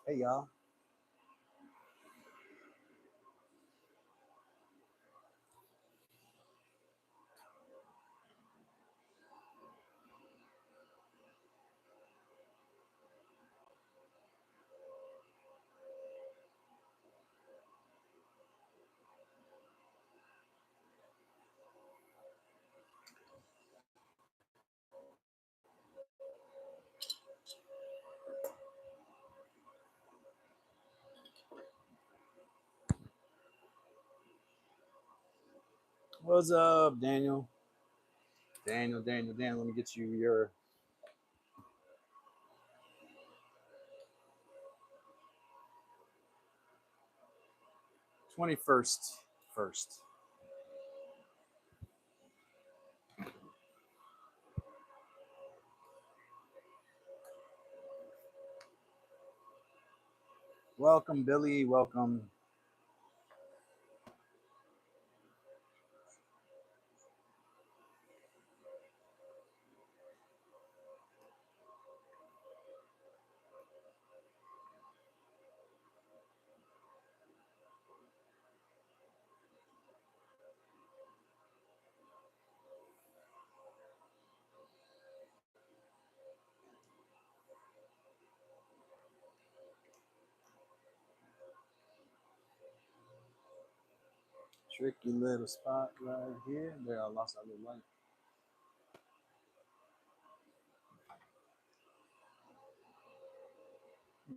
Hey, y'all. What's up, Daniel? Daniel. Let me get you your 21st first. Welcome, Billy. Welcome. Tricky little spot right here. There, I lost that little light.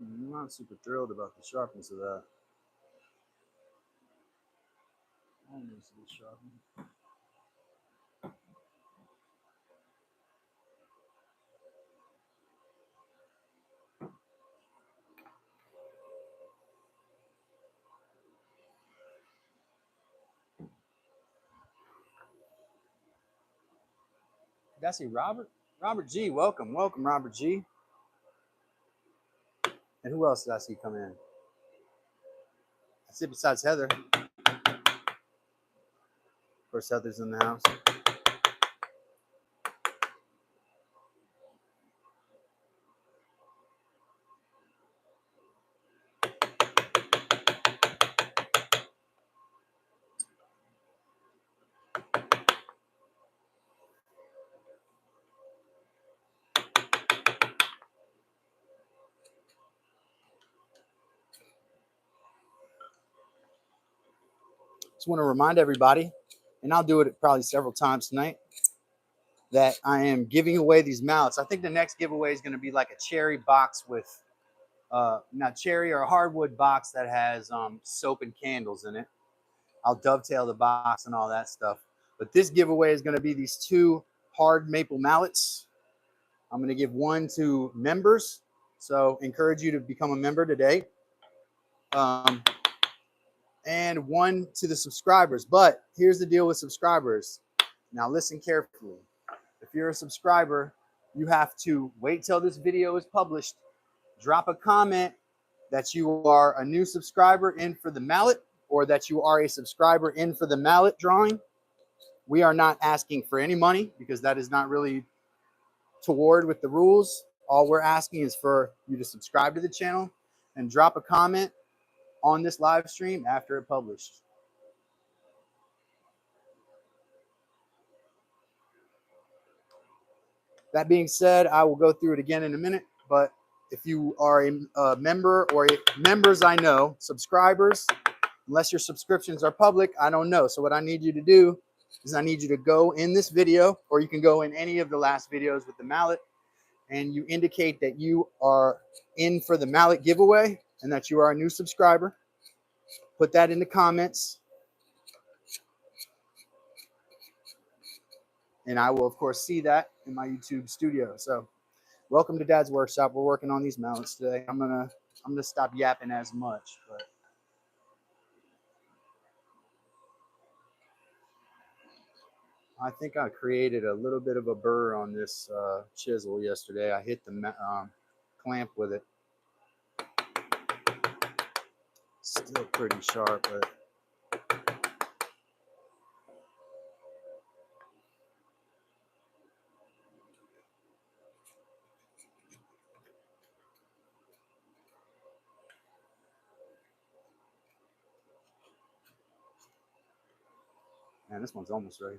I'm not super thrilled about the sharpness of that. Almost a bit sharp. Did I see Robert? Robert G. Welcome, Robert G. And who else did I see come in? I see besides Heather. Of course, Heather's in the house. Just want to remind everybody, and I'll do it probably several times tonight, that I am giving away these mallets. I think the next giveaway is going to be like a cherry box with, not cherry or a hardwood box that has soap and candles in it. I'll dovetail the box and all that stuff. But this giveaway is going to be these 2 hard maple mallets. I'm going to give one to members. So encourage you to become a member today. And one to the subscribers. But here's the deal with subscribers. Now listen carefully. If you're a subscriber, you have to wait till this video is published, drop a comment that you are a new subscriber in for the mallet, or that you are a subscriber in for the mallet drawing. We are not asking for any money because that is not really toward with the rules. All we're asking is for you to subscribe to the channel and drop a comment on this live stream after it published. That being said, I will go through it again in a minute, but if you are a member, or members, I know, subscribers, unless your subscriptions are public, I don't know. So what I need you to do is I need you to go in this video, or you can go in any of the last videos with the mallet, and you indicate that you are in for the mallet giveaway and that you are a new subscriber. Put that in the comments. And I will, of course, see that in my YouTube studio. So welcome to Dad's Workshop. We're working on these mallets today. I'm gonna stop yapping as much, but I think I created a little bit of a burr on this chisel yesterday. I hit the clamp with it. Still pretty sharp, but Man, this one's almost ready.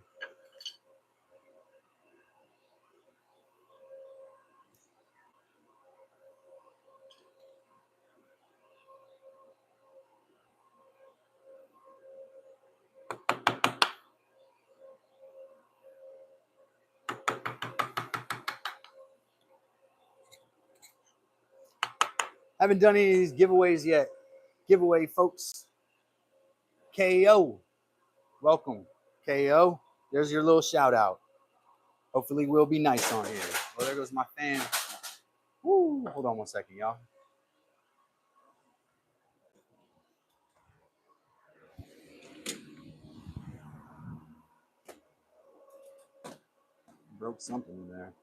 Haven't done any of these giveaways yet. Giveaway, folks. KO. Welcome, KO. There's your little shout out. Hopefully we'll be nice on here. Oh, there goes my fan. Woo. Hold on one second, y'all. Broke something in there.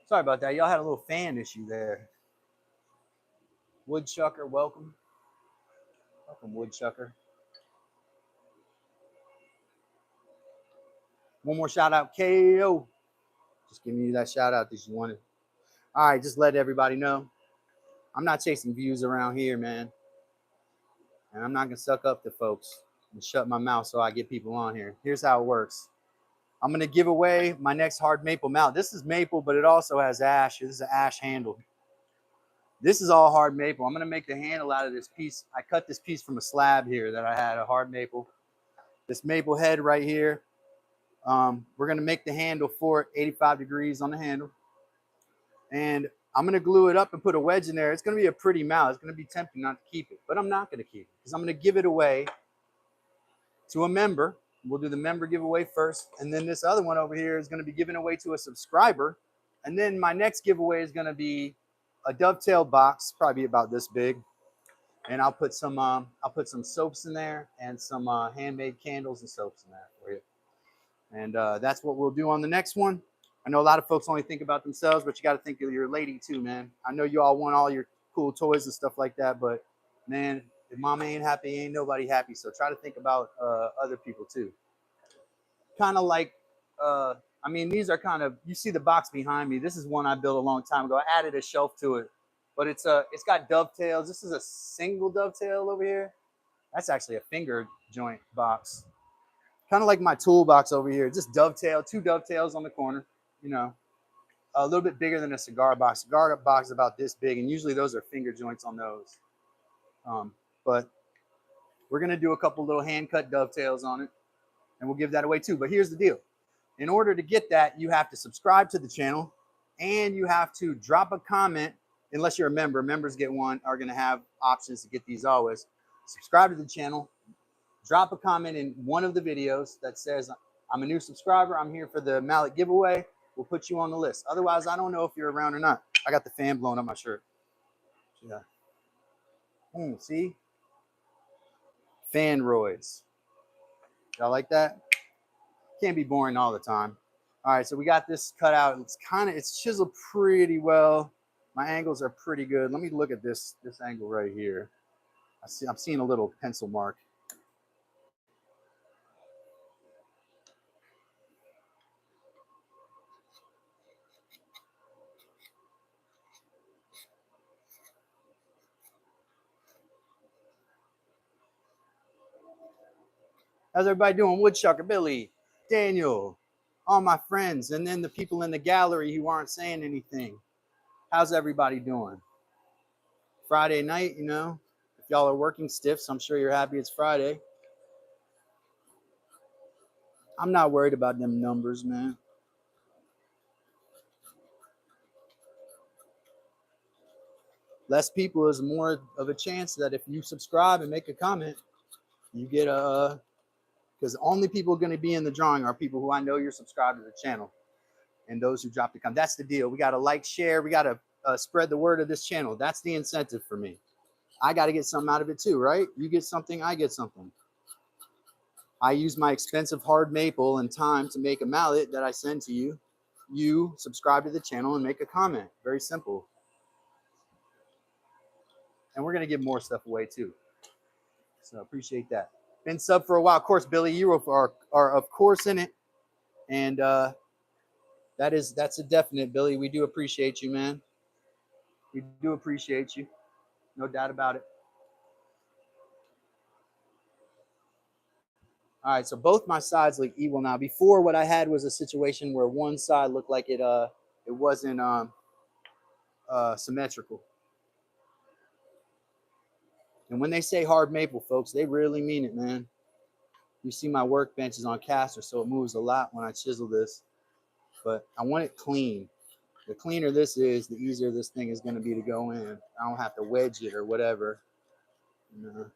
Sorry about that. Y'all had a little fan issue there. Woodchucker, welcome. Welcome, Woodchucker. One more shout out, KO. Just giving you that shout out that you wanted. All right, just let everybody know. I'm not chasing views around here, man. And I'm not going to suck up to folks and shut my mouth so I get people on here. Here's how it works. I'm going to give away my next hard maple mallet. This is maple, but it also has ash. This is an ash handle. This is all hard maple. I'm going to make the handle out of this piece. I cut this piece from a slab here that I had, a hard maple. This maple head right here. We're going to make the handle for it, 85 degrees on the handle. And I'm going to glue it up and put a wedge in there. It's going to be a pretty mallet. It's going to be tempting not to keep it, but I'm not going to keep it because I'm going to give it away to a member. We'll do the member giveaway first. And then this other one over here is going to be given away to a subscriber. And then my next giveaway is going to be a dovetail box, probably about this big. And I'll put some soaps in there and some handmade candles and soaps in there for you. And that's what we'll do on the next one. I know a lot of folks only think about themselves, but you got to think of your lady too, man. I know you all want all your cool toys and stuff like that, but man, if mama ain't happy, ain't nobody happy. So try to think about other people too. Kind of like, I mean, these are kind of, you see the box behind me. This is one I built a long time ago. I added a shelf to it, but it's got dovetails. This is a single dovetail over here. That's actually a finger joint box. Kind of like my toolbox over here. Just dovetail, 2 dovetails on the corner, you know. A little bit bigger than a cigar box. Cigar box is about this big, and usually those are finger joints on those. But we're going to do a couple little hand-cut dovetails on it, and we'll give that away too. But here's the deal. In order to get that, you have to subscribe to the channel, and you have to drop a comment, unless you're a member. Members are going to have options to get these always. Subscribe to the channel. Drop a comment in one of the videos that says, I'm a new subscriber. I'm here for the mallet giveaway. We'll put you on the list. Otherwise, I don't know if you're around or not. I got the fan blowing up my shirt. Yeah. See? Fan roids. Y'all like that? Can't be boring all the time. All right, so we got this cut out. It's chiseled pretty well. My angles are pretty good. Let me look at this angle right here. I'm seeing a little pencil mark. How's everybody doing? Woodchucker, Billy, Daniel, all my friends, and then the people in the gallery who aren't saying anything. How's everybody doing? Friday night, you know, if y'all are working stiffs, I'm sure you're happy it's Friday. I'm not worried about them numbers, man. Less people is more of a chance that if you subscribe and make a comment, you get because the only people going to be in the drawing are people who I know you're subscribed to the channel and those who drop the comment. That's the deal. We got to like, share. We got to spread the word of this channel. That's the incentive for me. I got to get something out of it too, right? You get something, I get something. I use my expensive hard maple and time to make a mallet that I send to you. You subscribe to the channel and make a comment. Very simple. And we're going to give more stuff away too. So appreciate that. Been sub for a while. Of course, Billy, you are of course in it. And that's a definite, Billy. We do appreciate you, man. We do appreciate you. No doubt about it. All right, so both my sides look equal now. Before, what I had was a situation where one side looked like it wasn't symmetrical. And when they say hard maple, folks, they really mean it, man. You see my workbench is on caster, so it moves a lot when I chisel this. But I want it clean. The cleaner this is, the easier this thing is going to be to go in. I don't have to wedge it or whatever. You know.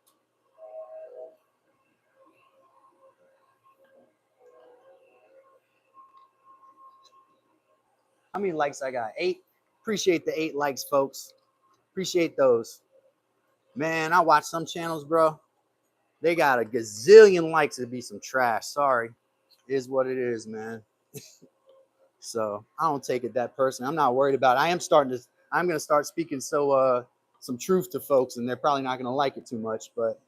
How many likes I got? 8. Appreciate the 8 likes, folks. Appreciate those. Man, I watch some channels, bro. They got a gazillion likes. It'd be some trash. Sorry. It is what it is, man. So I don't take it that personally. I'm not worried about it. I'm going to start speaking some truth to folks, and they're probably not going to like it too much, but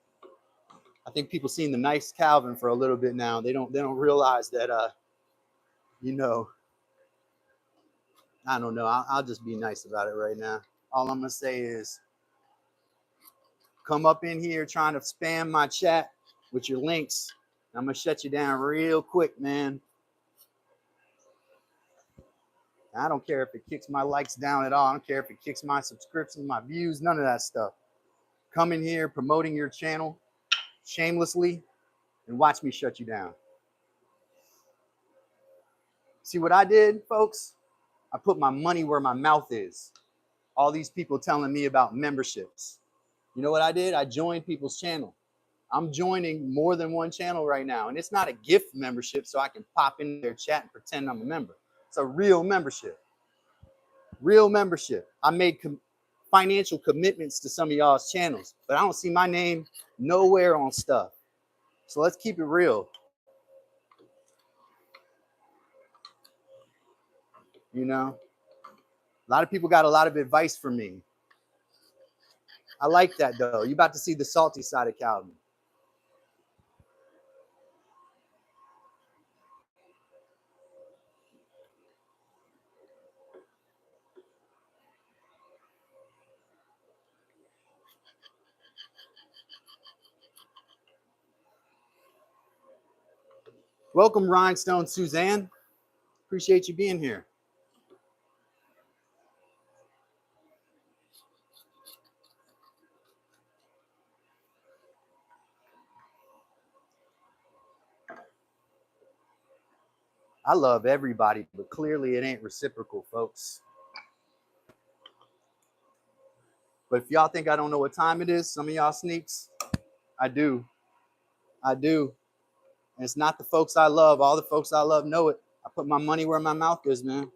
I think people seen the nice Calvin for a little bit now. They don't realize that, you know, I don't know. I'll just be nice about it right now. All I'm going to say is come up in here trying to spam my chat with your links. I'm going to shut you down real quick, man. I don't care if it kicks my likes down at all. I don't care if it kicks my subscriptions, my views, none of that stuff. Come in here promoting your channel shamelessly and watch me shut you down. See what I did, folks? I put my money where my mouth is. All these people telling me about memberships. You know what I did? I joined people's channel. I'm joining more than one channel right now. And it's not a gift membership so I can pop in their chat and pretend I'm a member. It's a real membership. Real membership. I made financial commitments to some of y'all's channels, but I don't see my name nowhere on stuff. So let's keep it real. You know, a lot of people got a lot of advice for me. I like that though. You're about to see the salty side of Calvin. Welcome, Rhinestone Suzanne. Appreciate you being here. I love everybody, but clearly it ain't reciprocal, folks. But if y'all think I don't know what time it is, some of y'all sneaks, I do. I do. And it's not the folks I love. All the folks I love know it. I put my money where my mouth is, man.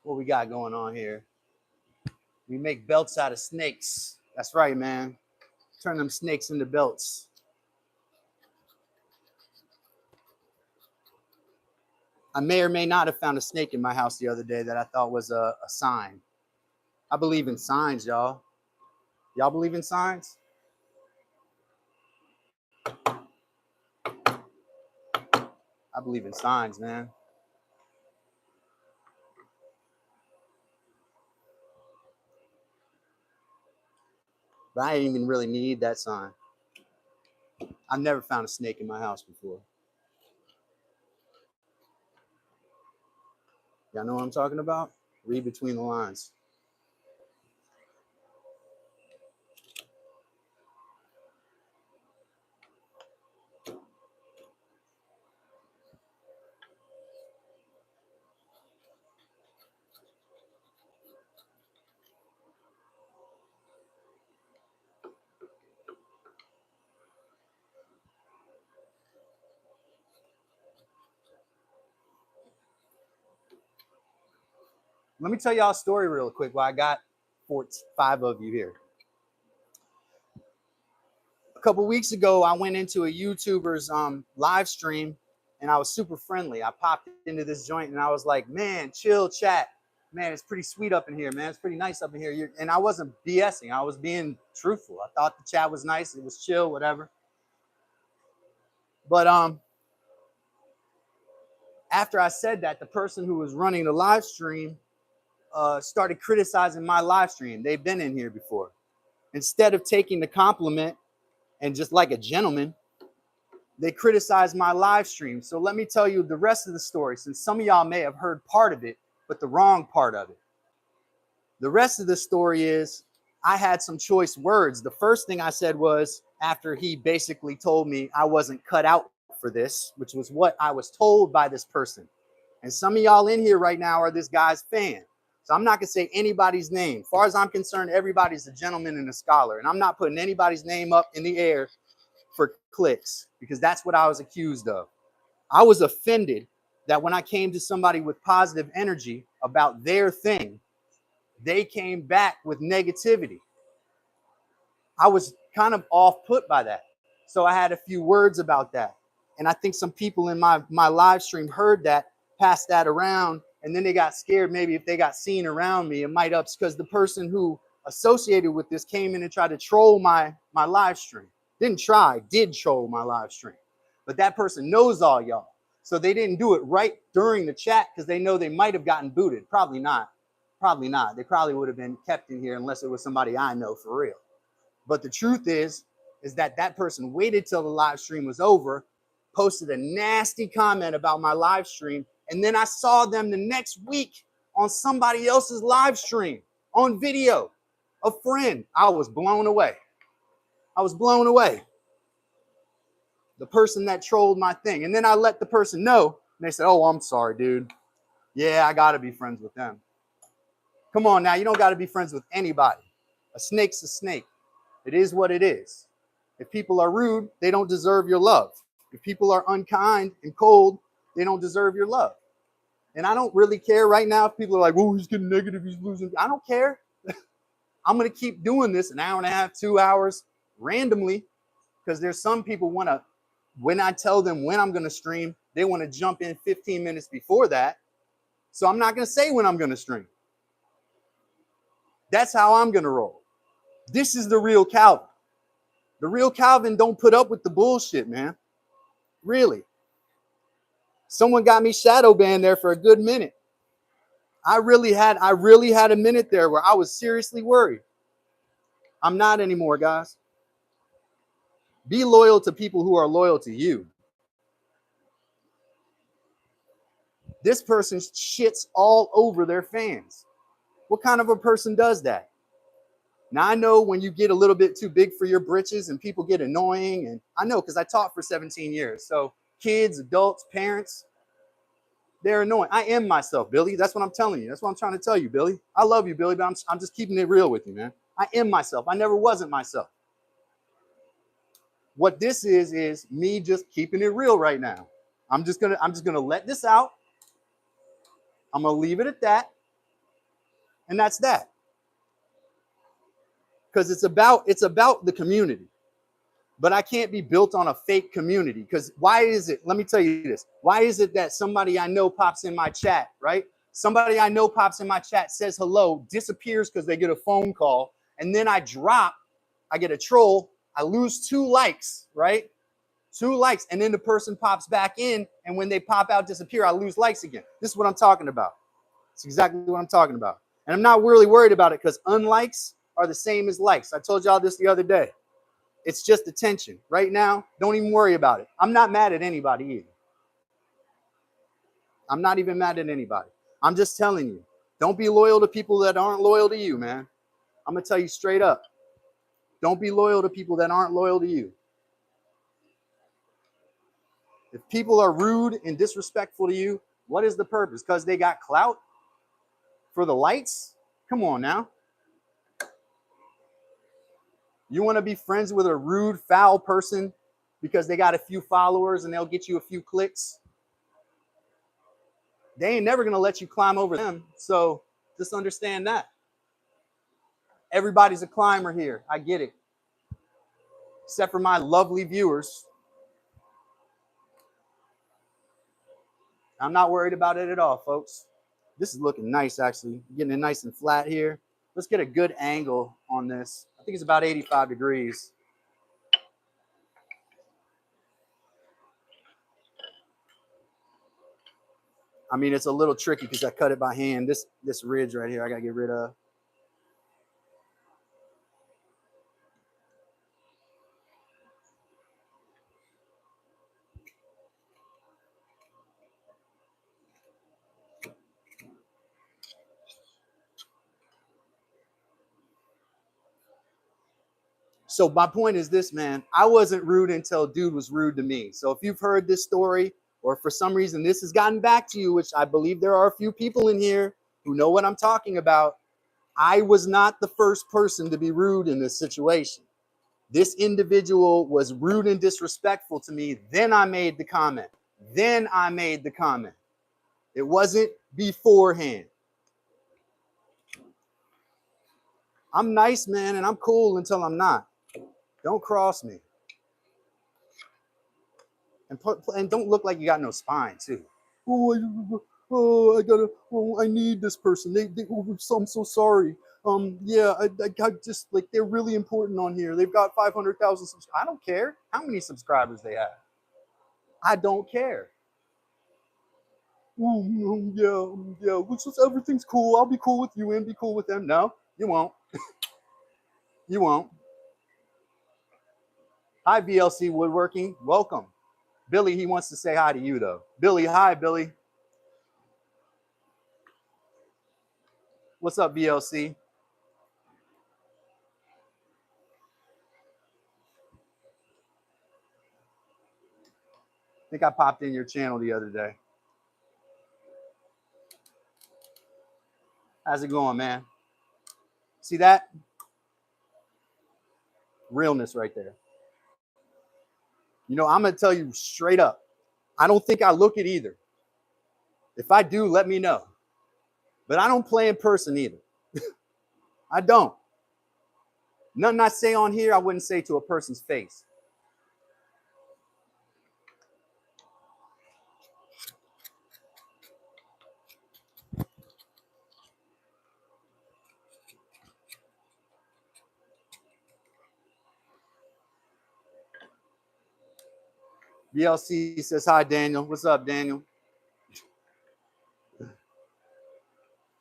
What we got going on here? We make belts out of snakes. That's right, man. Turn them snakes into belts. I may or may not have found a snake in my house the other day that I thought was a sign. I believe in signs, y'all. Y'all believe in signs? I believe in signs, man. But I didn't even really need that sign. I've never found a snake in my house before. Y'all know what I'm talking about? Read between the lines. Let me tell y'all a story real quick while I got 5 of you here. A couple weeks ago, I went into a YouTuber's live stream, and I was super friendly. I popped into this joint and I was like, man, chill chat. Man, it's pretty sweet up in here, man. It's pretty nice up in here. And I wasn't BSing. I was being truthful. I thought the chat was nice. It was chill, whatever. But after I said that, the person who was running the live stream started criticizing my live stream. They've been in here before. Instead of taking the compliment and just like a gentleman, they criticized my live stream. So let me tell you the rest of the story, since some of y'all may have heard part of it, but the wrong part of it. The rest of the story is I had some choice words. The first thing I said was, after he basically told me I wasn't cut out for this, which was what I was told by this person. And some of y'all in here right now are this guy's fan. So I'm not going to say anybody's name. As far as I'm concerned, everybody's a gentleman and a scholar. And I'm not putting anybody's name up in the air for clicks, because that's what I was accused of. I was offended that when I came to somebody with positive energy about their thing, they came back with negativity. I was kind of off put by that. So I had a few words about that. And I think some people in my live stream heard that, passed that around, and then they got scared. Maybe if they got seen around me, it might up, because the person who associated with this came in and tried to troll my live stream. Did troll my live stream. But that person knows all y'all. So they didn't do it right during the chat because they know they might have gotten booted. Probably not. Probably not. They probably would have been kept in here unless it was somebody I know for real. But the truth is that that person waited till the live stream was over, posted a nasty comment about my live stream, and then I saw them the next week on somebody else's live stream on video. A friend. I was blown away. I was blown away. The person that trolled my thing. And then I let the person know, and they said, oh, I'm sorry, dude. Yeah, I got to be friends with them. Come on now, you don't got to be friends with anybody. A snake's a snake. It is what it is. If people are rude, they don't deserve your love. If people are unkind and cold, they don't deserve your love. And I don't really care right now if people are like, oh, he's getting negative, he's losing. I don't care. I'm going to keep doing this an hour and a half, 2 hours randomly, because there's some people when I tell them when I'm going to stream, they want to jump in 15 minutes before that. So I'm not going to say when I'm going to stream. That's how I'm going to roll. This is the real Calvin. The real Calvin don't put up with the bullshit, man. Really. Someone got me shadow banned there for a good minute. I really had a minute there where I was seriously worried. I'm not anymore, guys. Be loyal to people who are loyal to you. This person shits all over their fans. What kind of a person does that? Now, I know when you get a little bit too big for your britches and people get annoying, and I know because I taught for 17 years. So kids, adults, parents, they're annoying. I am myself, Billy. That's what I'm telling you. That's what I'm trying to tell you, Billy. I love you, Billy, but I'm just keeping it real with you, man. I am myself. I never wasn't myself. What this is me just keeping it real right now. I'm just gonna let this out. I'm gonna leave it at that. And that's that. Because it's about the community. But I can't be built on a fake community. Because why is it? Let me tell you this. Why is it that somebody I know pops in my chat, right? Somebody I know pops in my chat, says hello, disappears because they get a phone call, and then I get a troll, I lose 2 likes, right? 2 likes, and then the person pops back in, and when they pop out, disappear, I lose likes again. This is what I'm talking about. It's exactly what I'm talking about. And I'm not really worried about it because unlikes are the same as likes. I told y'all this the other day. It's just attention. Right now, don't even worry about it. I'm not mad at anybody either. I'm not even mad at anybody. I'm just telling you, don't be loyal to people that aren't loyal to you, man. I'm going to tell you straight up. Don't be loyal to people that aren't loyal to you. If people are rude and disrespectful to you, what is the purpose? Because they got clout for the lights? Come on now. You want to be friends with a rude, foul person because they got a few followers and they'll get you a few clicks? They ain't never going to let you climb over them. So Just understand that. Everybody's a climber here. I get it. Except for my lovely viewers. I'm not worried about it at all, folks. This is looking nice, actually. Getting it nice and flat here. Let's get a good angle on this. I think it's about 85 degrees. I mean, it's a little tricky because I cut it by hand. This ridge right here, I gotta get rid of. So my point is this, man. I wasn't rude until dude was rude to me. So if you've heard this story, or for some reason this has gotten back to you, which I believe there are a few people in here who know what I'm talking about, I was not the first person to be rude in this situation. This individual was rude and disrespectful to me. Then I made the comment. It wasn't beforehand. I'm nice, man, and I'm cool until I'm not. Don't cross me. And don't look like you got no spine, too. I need this person. I'm so sorry. Yeah, I just, like, they're really important on here. They've got 500,000 subscribers. I don't care how many subscribers they have. I don't care. Yeah, everything's cool. I'll be cool with you and be cool with them. No, you won't. You won't. Hi, VLC Woodworking. Welcome. Billy, he wants to say hi to you, though. Billy, hi, Billy. What's up, VLC? I think I popped in your channel the other day. How's it going, man? See that? Realness right there. You know, I'm going to tell you straight up. I don't think I look it either. If I do, let me know. But I don't play in person either. I don't. Nothing I say on here, I wouldn't say to a person's face. VLC says, hi, Daniel. What's up, Daniel?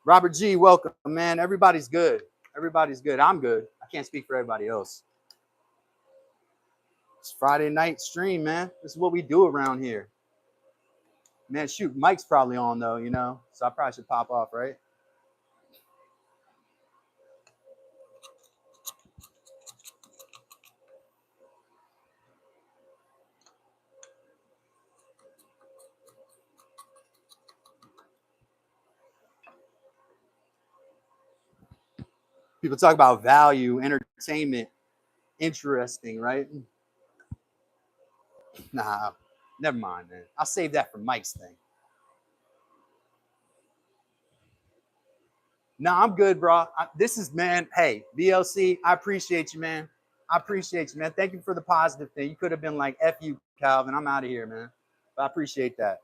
Robert G, welcome, man. Everybody's good. Everybody's good. I'm good. I can't speak for everybody else. It's Friday night stream, man. This is what we do around here. Man, shoot, Mike's probably on, though, you know? So I probably should pop off, right? People talk about value, entertainment, interesting, right? Nah, never mind, man. I'll save that for Mike's thing. Nah, I'm good, bro. This is, man, hey, VLC, I appreciate you, man. I appreciate you, man. Thank you for the positive thing. You could have been like, F you, Calvin. I'm out of here, man. But I appreciate that.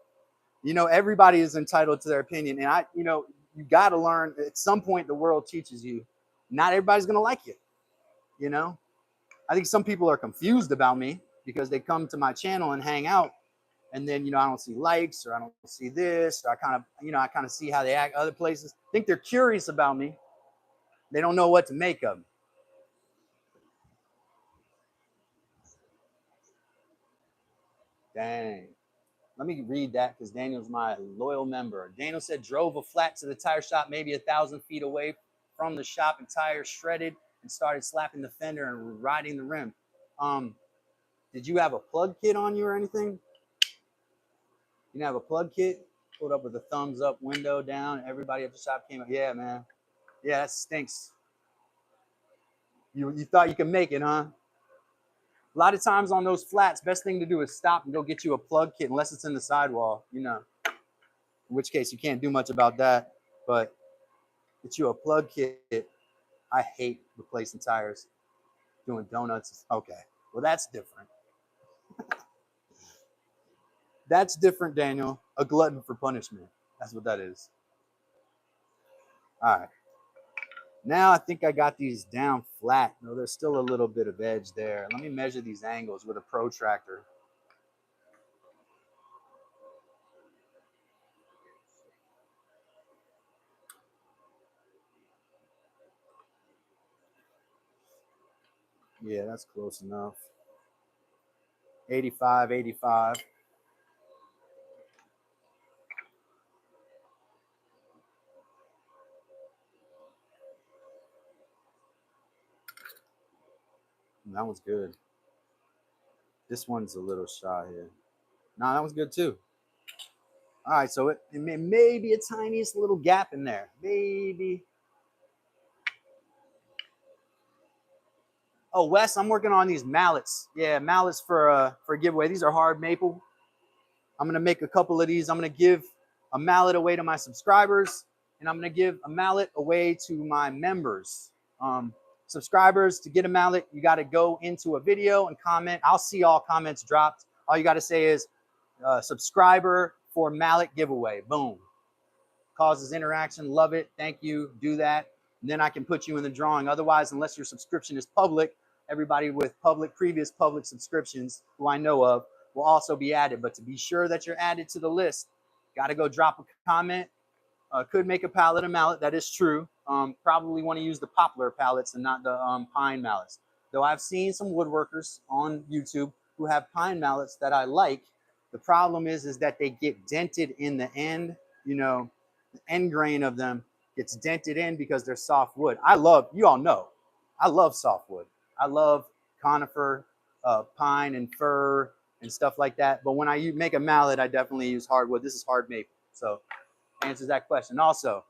You know, everybody is entitled to their opinion. And you got to learn at some point, the world teaches you, not everybody's going to like you. You know, I think some people are confused about me because they come to my channel and hang out. And then, you know, I don't see likes, or I don't see this, or I kind of see how they act other places. I think they're curious about me. They don't know what to make of me. Dang. Let me read that because Daniel's my loyal member. Daniel said, drove a flat to the tire shop, maybe 1,000 feet away from the shop, and tires shredded, and started slapping the fender and riding the rim. Did you have a plug kit on you or anything? You didn't have a plug kit? Pulled up with a thumbs up, window down. Everybody at the shop came up. Yeah, man. Yeah, that stinks. You thought you could make it, huh? A lot of times on those flats, best thing to do is stop and go get you a plug kit, unless it's in the sidewall, you know. In which case, you can't do much about that. But Get you a plug kit. I hate replacing tires. Doing donuts. Okay. Well, that's different. That's different, Daniel. A glutton for punishment. That's what that is. All right. Now I think I got these down flat. No, there's still a little bit of edge there. Let me measure these angles with a protractor. Yeah, that's close enough. 85, 85. That one's good. This one's a little shy here. Nah, that one's good too. All right, so it may be a tiniest little gap in there. Maybe. Oh, Wes, I'm working on these mallets. Yeah, mallets for a giveaway. These are hard maple. I'm gonna make a couple of these. I'm gonna give a mallet away to my subscribers, and I'm gonna give a mallet away to my members. Subscribers, to get a mallet, you got to go into a video and comment. I'll see all comments dropped. All you got to say is subscriber for mallet giveaway. Boom. Causes interaction. Love it. Thank you. Do that. And then I can put you in the drawing. Otherwise, unless your subscription is public, everybody with previous public subscriptions who I know of will also be added. But to be sure that you're added to the list, got to go drop a comment. Could make a pallet a mallet. That is true. Probably want to use the poplar pallets and not the pine mallets. Though I've seen some woodworkers on YouTube who have pine mallets that I like. The problem is that they get dented in the end. You know, the end grain of them gets dented in because they're soft wood. You all know, I love soft wood. I love conifer, pine and fir and stuff like that. But when I make a mallet, I definitely use hardwood. This is hard maple. So answers that question. Also,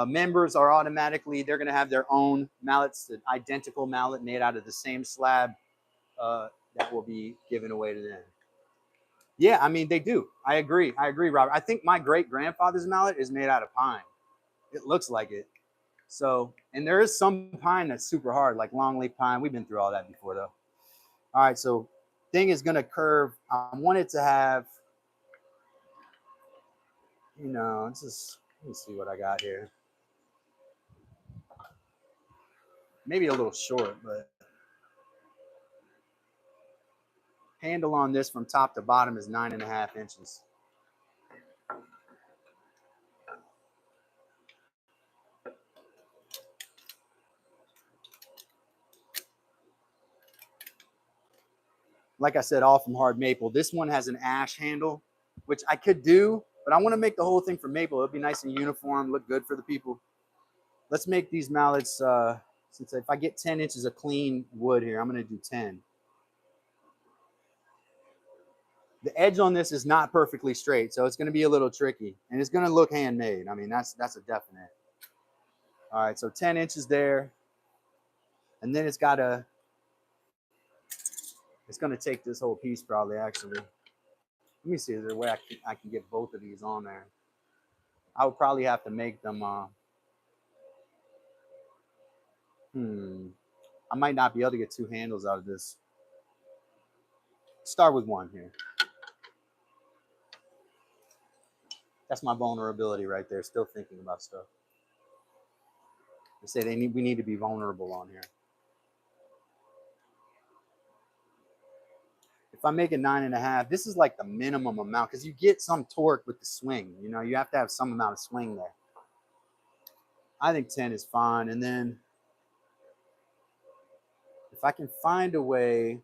members are automatically, they're going to have their own mallets, an identical mallet made out of the same slab that will be given away to them. Yeah, I mean, they do. I agree, Robert. I think my great-grandfather's mallet is made out of pine. It looks like it. So, and there is some pine that's super hard, like longleaf pine. We've been through all that before, though. All right, so thing is going to curve. I want it to have, let me see what I got here. Maybe a little short, but handle on this from top to bottom is 9.5 inches. Like I said, all from hard maple. This one has an ash handle, which I could do, but I want to make the whole thing from maple. It'll be nice and uniform, look good for the people. Let's make these mallets, since if I get 10 inches of clean wood here, I'm going to do 10. The edge on this is not perfectly straight, so it's going to be a little tricky, and it's going to look handmade. I mean, that's a definite. All right, so 10 inches there, and then it's going to take this whole piece probably, actually. Let me see, is there a way I can get both of these on there? I would probably have to make them, I might not be able to get two handles out of this. Start with one here. That's my vulnerability right there, still thinking about stuff. They say we need to be vulnerable on here. If I make it 9.5, this is like the minimum amount because you get some torque with the swing. You have to have some amount of swing there. I think 10 is fine. And then if I can find a way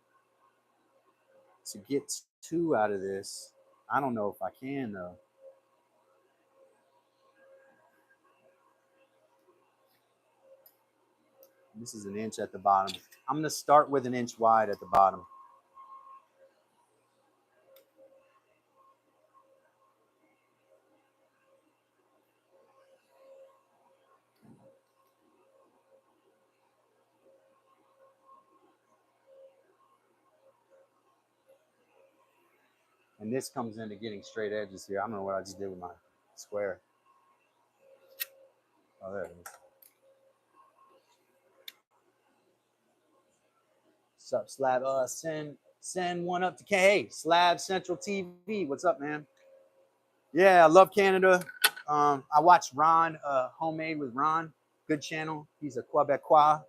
to get 2 out of this, I don't know if I can though. This is 1 inch at the bottom. I'm going to start with 1 inch wide at the bottom. And this comes into getting straight edges here. I don't know what I just did with my square. Oh, there it is. What's up, Slab? Send one up to Hey, Slab Central TV. What's up, man? Yeah, I love Canada. I watch Ron, Homemade with Ron. Good channel. He's a Quebecois.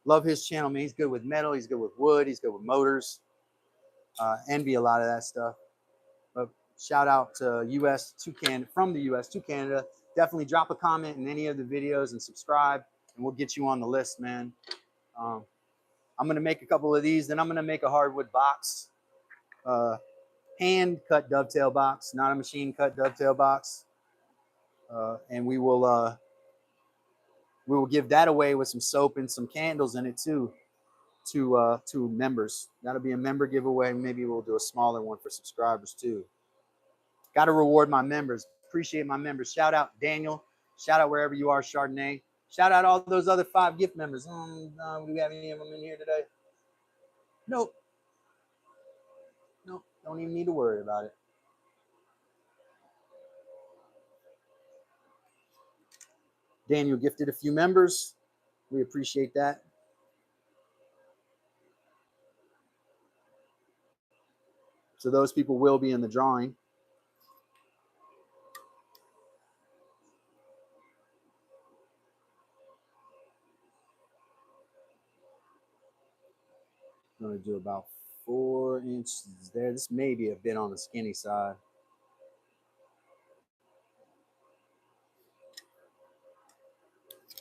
Love his channel, man. He's good with metal. He's good with wood. He's good with motors. Envy a lot of that stuff. But shout out to US to Canada, from the US to Canada. Definitely drop a comment in any of the videos and subscribe, and we'll get you on the list, man. I'm gonna make a couple of these, then I'm gonna make a hardwood box, hand cut dovetail box, not a machine cut dovetail box, and we will give that away with some soap and some candles in it too, to members. That'll be a member giveaway. Maybe we'll do a smaller one for subscribers too. Got to reward my members. Appreciate my members. Shout out Daniel. Shout out wherever you are, Chardonnay. Shout out all those other 5 gift members. Do we have any of them in here today? Nope. Nope. Don't even need to worry about it. Daniel gifted a few members. We appreciate that. So those people will be in the drawing. I'm going to do about 4 inches there. This may be a bit on the skinny side.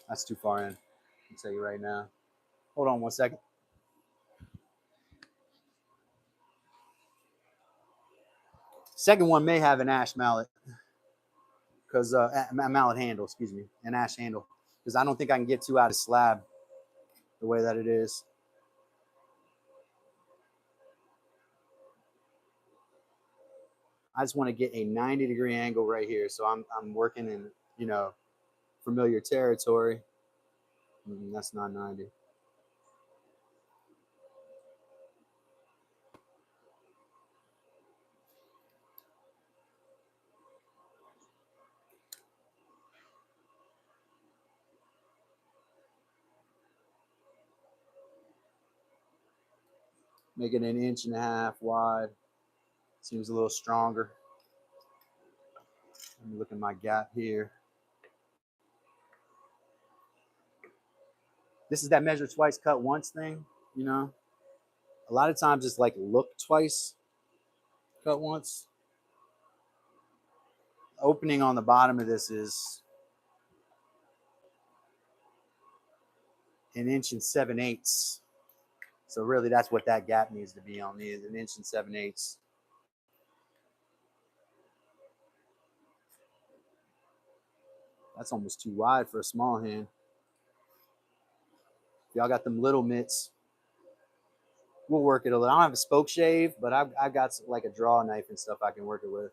That's too far in. I'll tell you right now. Hold on one second. Second one may have an ash mallet, because a mallet handle, excuse me, an ash handle, because I don't think I can get too out of slab the way that it is. I just want to get a 90-degree angle right here, so I'm working in, you know, familiar territory. That's not 90. Make it 1.5 inches wide. Seems a little stronger. Let me look at my gap here. This is that measure twice, cut once thing, you know. A lot of times it's like look twice, cut once. Opening on the bottom of this is 1 7/8 inches. So really that's what that gap needs to be on, is 1 7/8 inches. That's almost too wide for a small hand. Y'all got them little mitts. We'll work it a little. I don't have a spoke shave, but I've got like a draw knife and stuff I can work it with.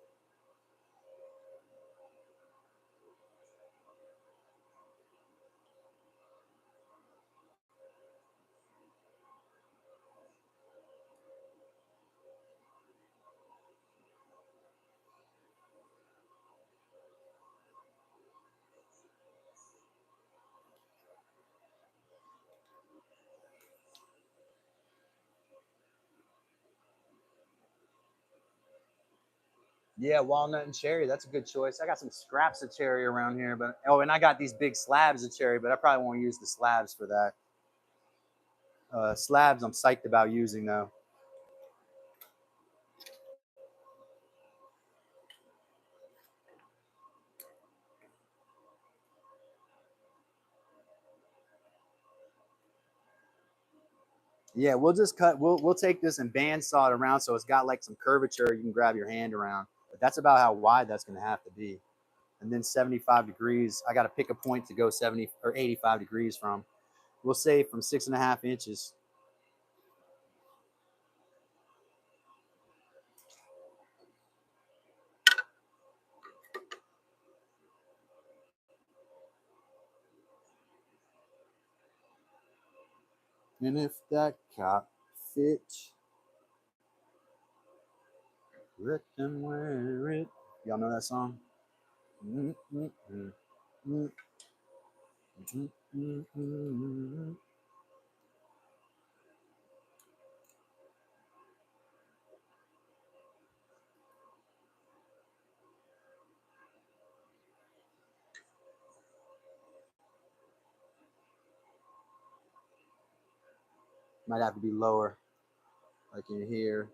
Yeah, walnut and cherry. That's a good choice. I got some scraps of cherry around here, but and I got these big slabs of cherry, but I probably won't use the slabs for that. Slabs I'm psyched about using though. Yeah, we'll just cut. We'll take this and bandsaw it around so it's got like some curvature you can grab your hand around. But that's about how wide that's going to have to be. And then 75 degrees. I got to pick a point to go 70 or 85 degrees from. We'll say from 6.5 inches. And if that cop fit, let them wear it. Y'all know that song? Might have to be lower, like in here.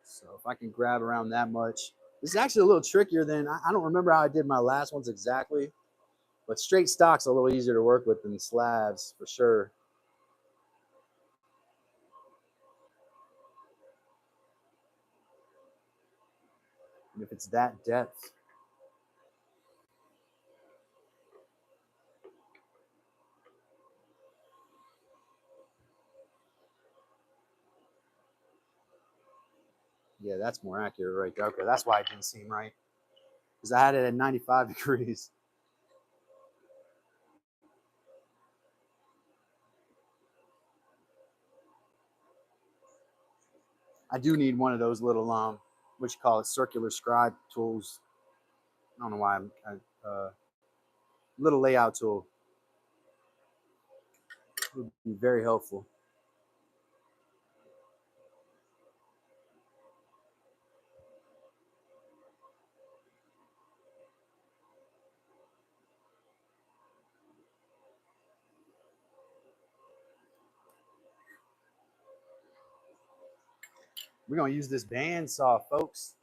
So if I can grab around that much, this is actually a little trickier than, I don't remember how I did my last ones exactly, but straight stock's a little easier to work with than slabs for sure. And if it's that depth, yeah, that's more accurate right there. Okay, that's why it didn't seem right, because I had it at 95 degrees. I do need one of those little, what you call it, circular scribe tools. I don't know why little layout tool would be very helpful. We're gonna use this bandsaw, folks.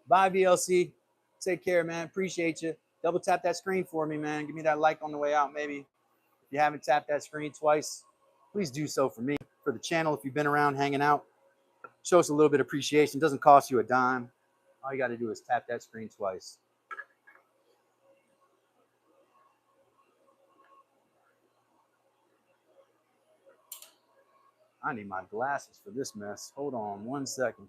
Bye, VLC. Take care, man. Appreciate you. Double tap that screen for me, man. Give me that like on the way out, maybe. If you haven't tapped that screen twice, please do so for me, for the channel. If you've been around hanging out, show us a little bit of appreciation. It doesn't cost you a dime. All you got to do is tap that screen twice. I need my glasses for this mess. Hold on 1 second.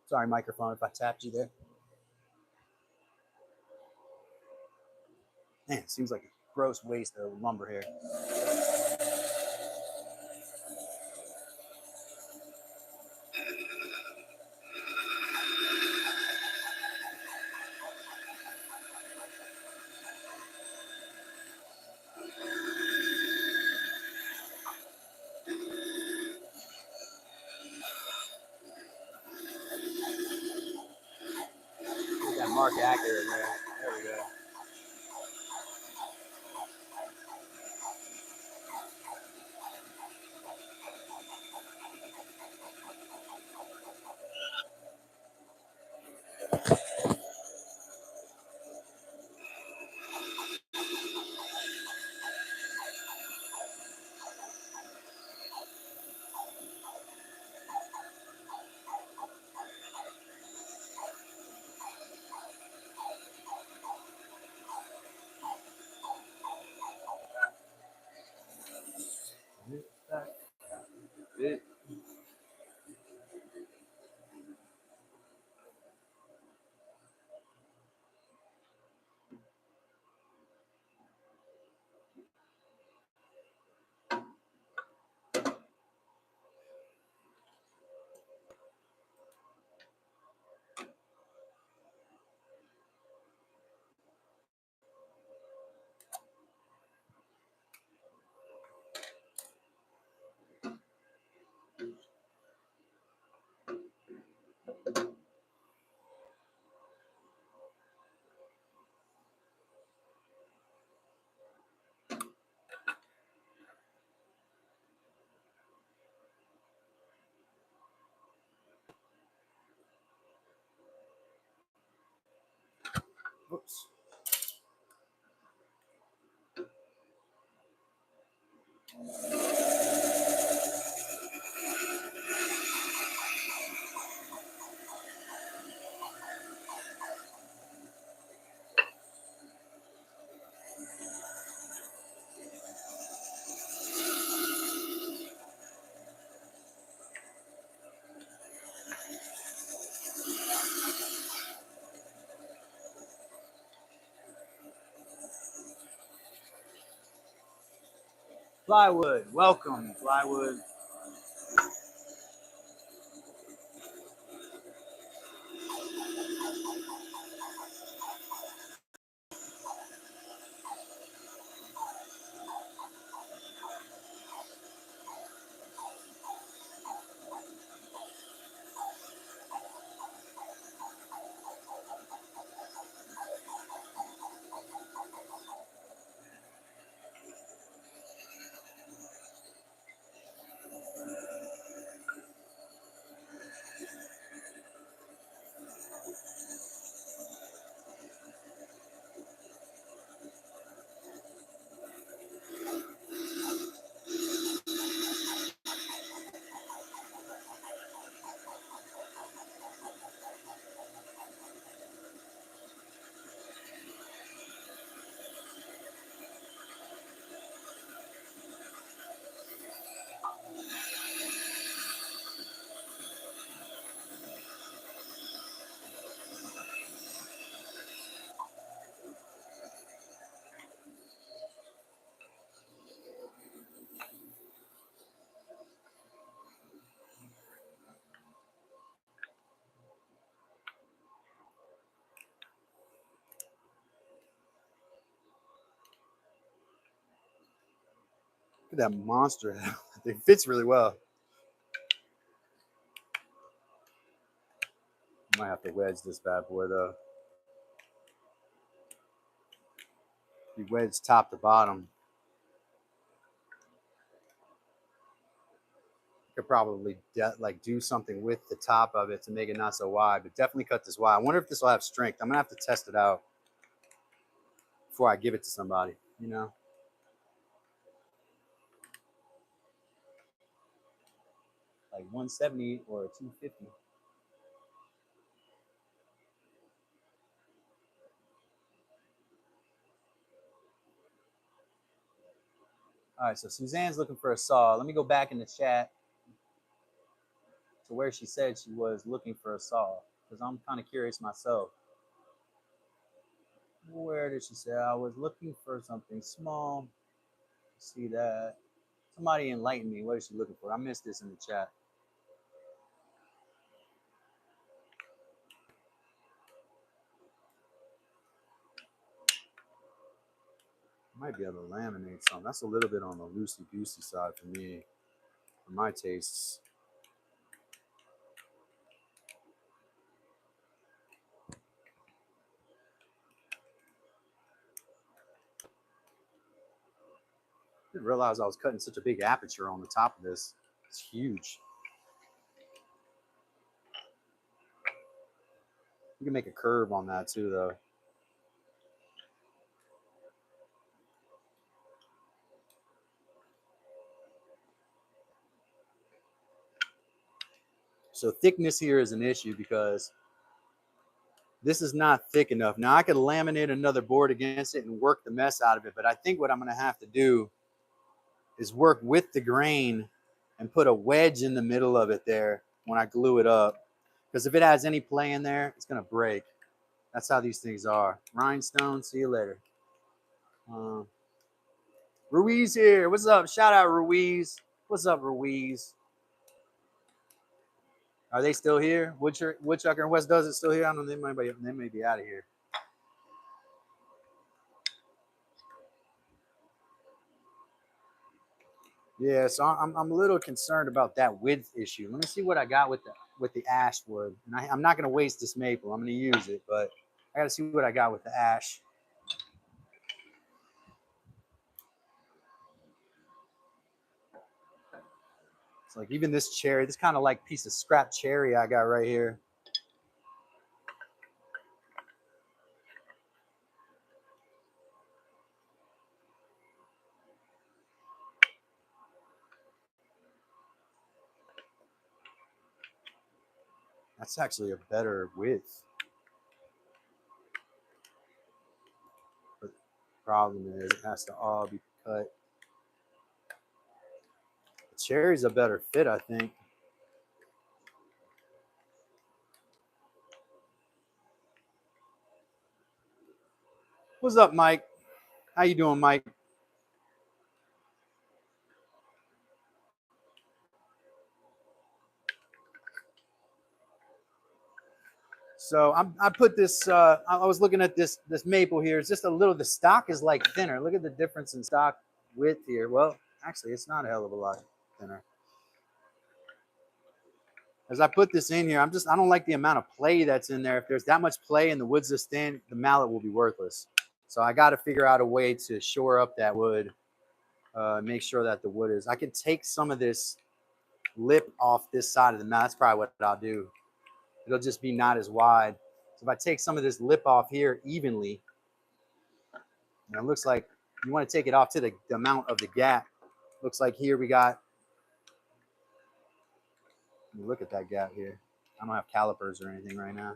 Sorry, microphone, if I tapped you there. Man, it seems like a gross waste of lumber here. Get that mark accurate there. There we go. It, Whoops. Plywood, welcome, Plywood. Look at that monster. It fits really well. Might have to wedge this bad boy though. You wedge top to bottom. Could probably like do something with the top of it to make it not so wide, but definitely cut this wide. I wonder if this will have strength. I'm gonna have to test it out before I give it to somebody, you know. Like 170 or 250. All right, so Suzanne's looking for a saw. Let me go back in the chat to where she said she was looking for a saw, because I'm kind of curious myself. Where did she say I was looking for something small? See that? Somebody enlighten me. What is she looking for? I missed this in the chat. Might be able to laminate something. That's a little bit on the loosey-goosey side for me, for my tastes. I didn't realize I was cutting such a big aperture on the top of this. It's huge. You can make a curve on that too, though. So thickness here is an issue because this is not thick enough. Now I could laminate another board against it and work the mess out of it, but I think what I'm gonna have to do is work with the grain and put a wedge in the middle of it there when I glue it up. Because if it has any play in there, it's gonna break. That's how these things are. Rhinestone, see you later. Ruiz here. What's up? Shout out Ruiz. What's up, Ruiz? Are they still here? Woodchucker and West Does It still here? I don't know. They may be out of here. Yeah, so I'm a little concerned about that width issue. Let me see what I got with the ash wood. And I'm not going to waste this maple. I'm going to use it, but I got to see what I got with the ash. It's like even this cherry, this kind of like piece of scrap cherry I got right here. That's actually a better width. But the problem is it has to all be cut. The cherry's a better fit, I think. What's up, Mike? How you doing, Mike? So I put this. I was looking at this maple here. It's just a little. The stock is like thinner. Look at the difference in stock width here. Well, actually, it's not a hell of a lot thinner. As I put this in here, I don't like the amount of play that's in there. If there's that much play in the wood's to stand, the mallet will be worthless. So I got to figure out a way to shore up that wood. Make sure that the wood is. I can take some of this lip off this side of the mallet. That's probably what I'll do. It'll just be not as wide. So if I take some of this lip off here evenly, and it looks like you want to take it off to the amount of the gap. Looks like here we got, look at that gap here. I don't have calipers or anything right now.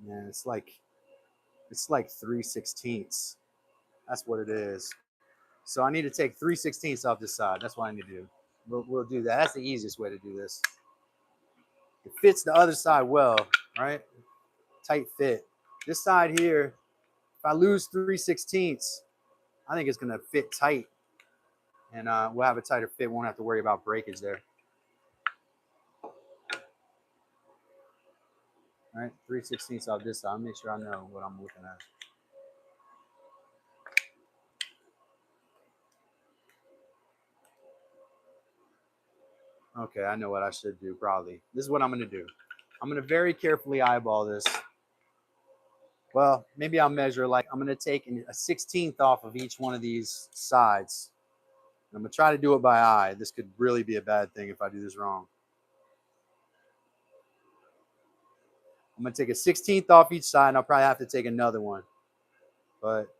Yeah, it's like 3/16. That's what it is. So I need to take 3/16 off this side. That's what I need to do. We'll do that. That's the easiest way to do this. It fits the other side well, right? Tight fit. This side here, if I lose 3/16, I think it's gonna fit tight, and we'll have a tighter fit. Won't have to worry about breakage there. All right, 3/16 off this side. I'll make sure I know what I'm looking at. Okay, I know what I should do probably. This is what I'm gonna do. I'm gonna very carefully eyeball this. Well, maybe I'll measure, like, I'm gonna take a 16th off of each one of these sides. I'm gonna try to do it by eye. This could really be a bad thing if I do this wrong. I'm gonna take a 16th off each side, and I'll probably have to take another one. But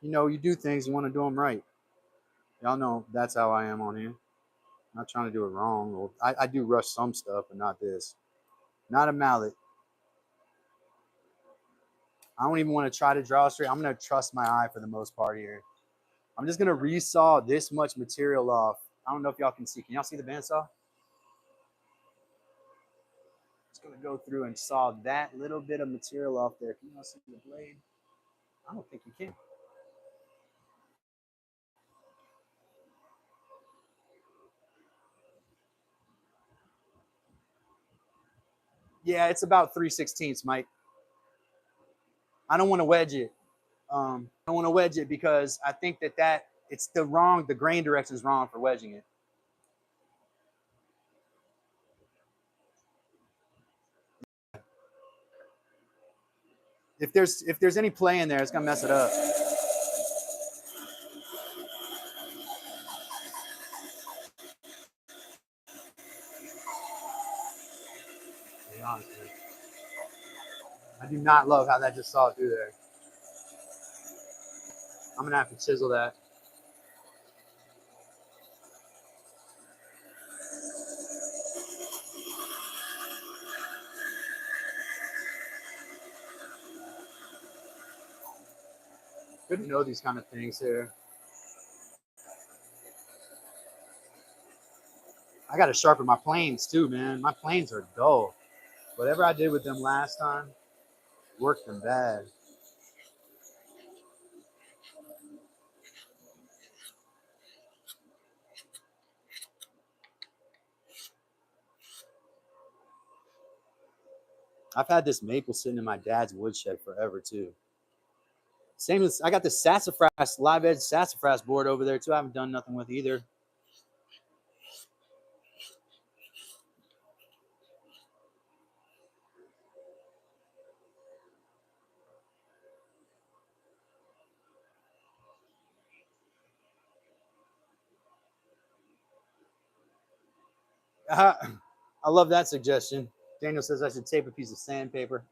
you know, you do things, you want to do them right. Y'all know that's how I am on here. I'm not trying to do it wrong. Well, I do rush some stuff, but not this. Not a mallet. I don't even want to try to draw straight. I'm gonna trust my eye for the most part here. I'm just gonna resaw this much material off. I don't know if y'all can see. Can y'all see the bandsaw? Just gonna go through and saw that little bit of material off there. Can y'all see the blade? I don't think you can. Yeah, it's about 3/16, Mike. I don't want to wedge it. I don't want to wedge it because I think that it's the grain direction is wrong for wedging it. If there's any play in there, it's gonna mess it up. To be honest with you. I do not love how that just saw through there. I'm gonna have to chisel that. Good to know these kind of things here. I gotta sharpen my planes too, man. My planes are dull. Whatever I did with them last time worked them bad. I've had this maple sitting in my dad's woodshed forever too. Same as I got the sassafras live edge sassafras board over there too. I haven't done nothing with either. I love that suggestion. Daniel says I should tape a piece of sandpaper.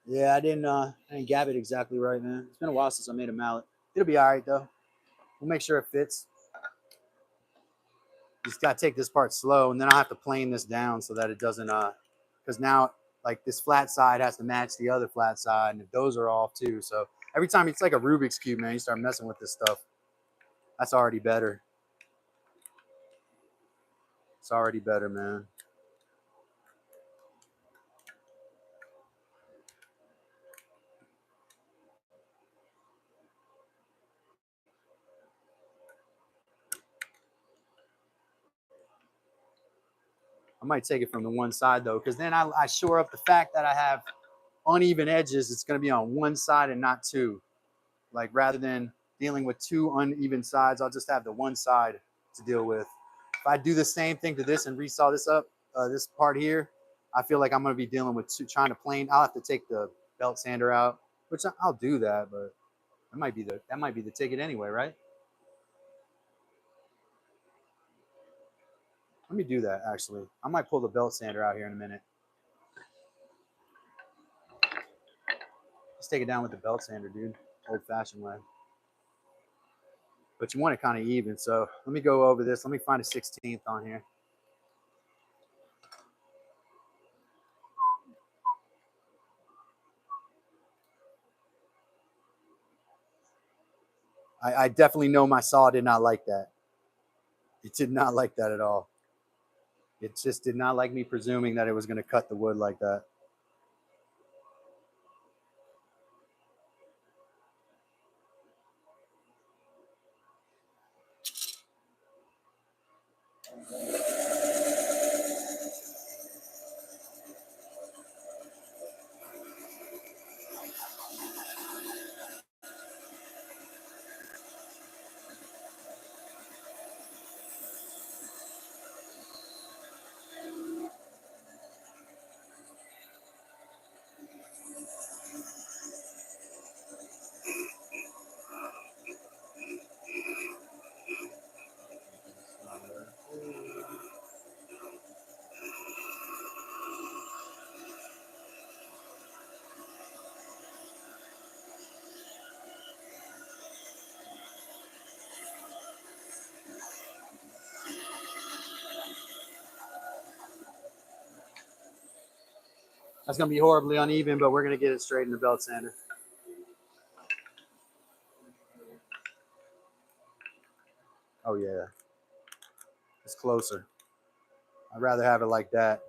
Yeah, I didn't gab it exactly right, man. It's been a while since I made a mallet. It'll be all right though. We'll make sure it fits. Just gotta take this part slow, and then I'll have to plane this down so that it doesn't because now like this flat side has to match the other flat side, and those are off too. So every time it's like a Rubik's cube, man. You start messing with this stuff. That's already better. It's already better, man. I might take it from the one side though, because then I shore up the fact that I have uneven edges. It's going to be on one side and not two. Like rather than dealing with two uneven sides, I'll just have the one side to deal with. If I do the same thing to this and resaw this up, this part here, I feel like I'm going to be dealing with trying to plane. I'll have to take the belt sander out, which I'll do that, but that might be the ticket anyway, right? Let me do that actually. I might pull the belt sander out here in a minute. Let's take it down with the belt sander, dude. Old fashioned way. But you want it kind of even. So let me go over this. Let me find a 16th on here. I definitely know my saw did not like that. It did not like that at all. It just did not like me presuming that it was going to cut the wood like that. That's gonna be horribly uneven, but we're gonna get it straight in the belt sander. Oh yeah, it's closer. I'd rather have it like that.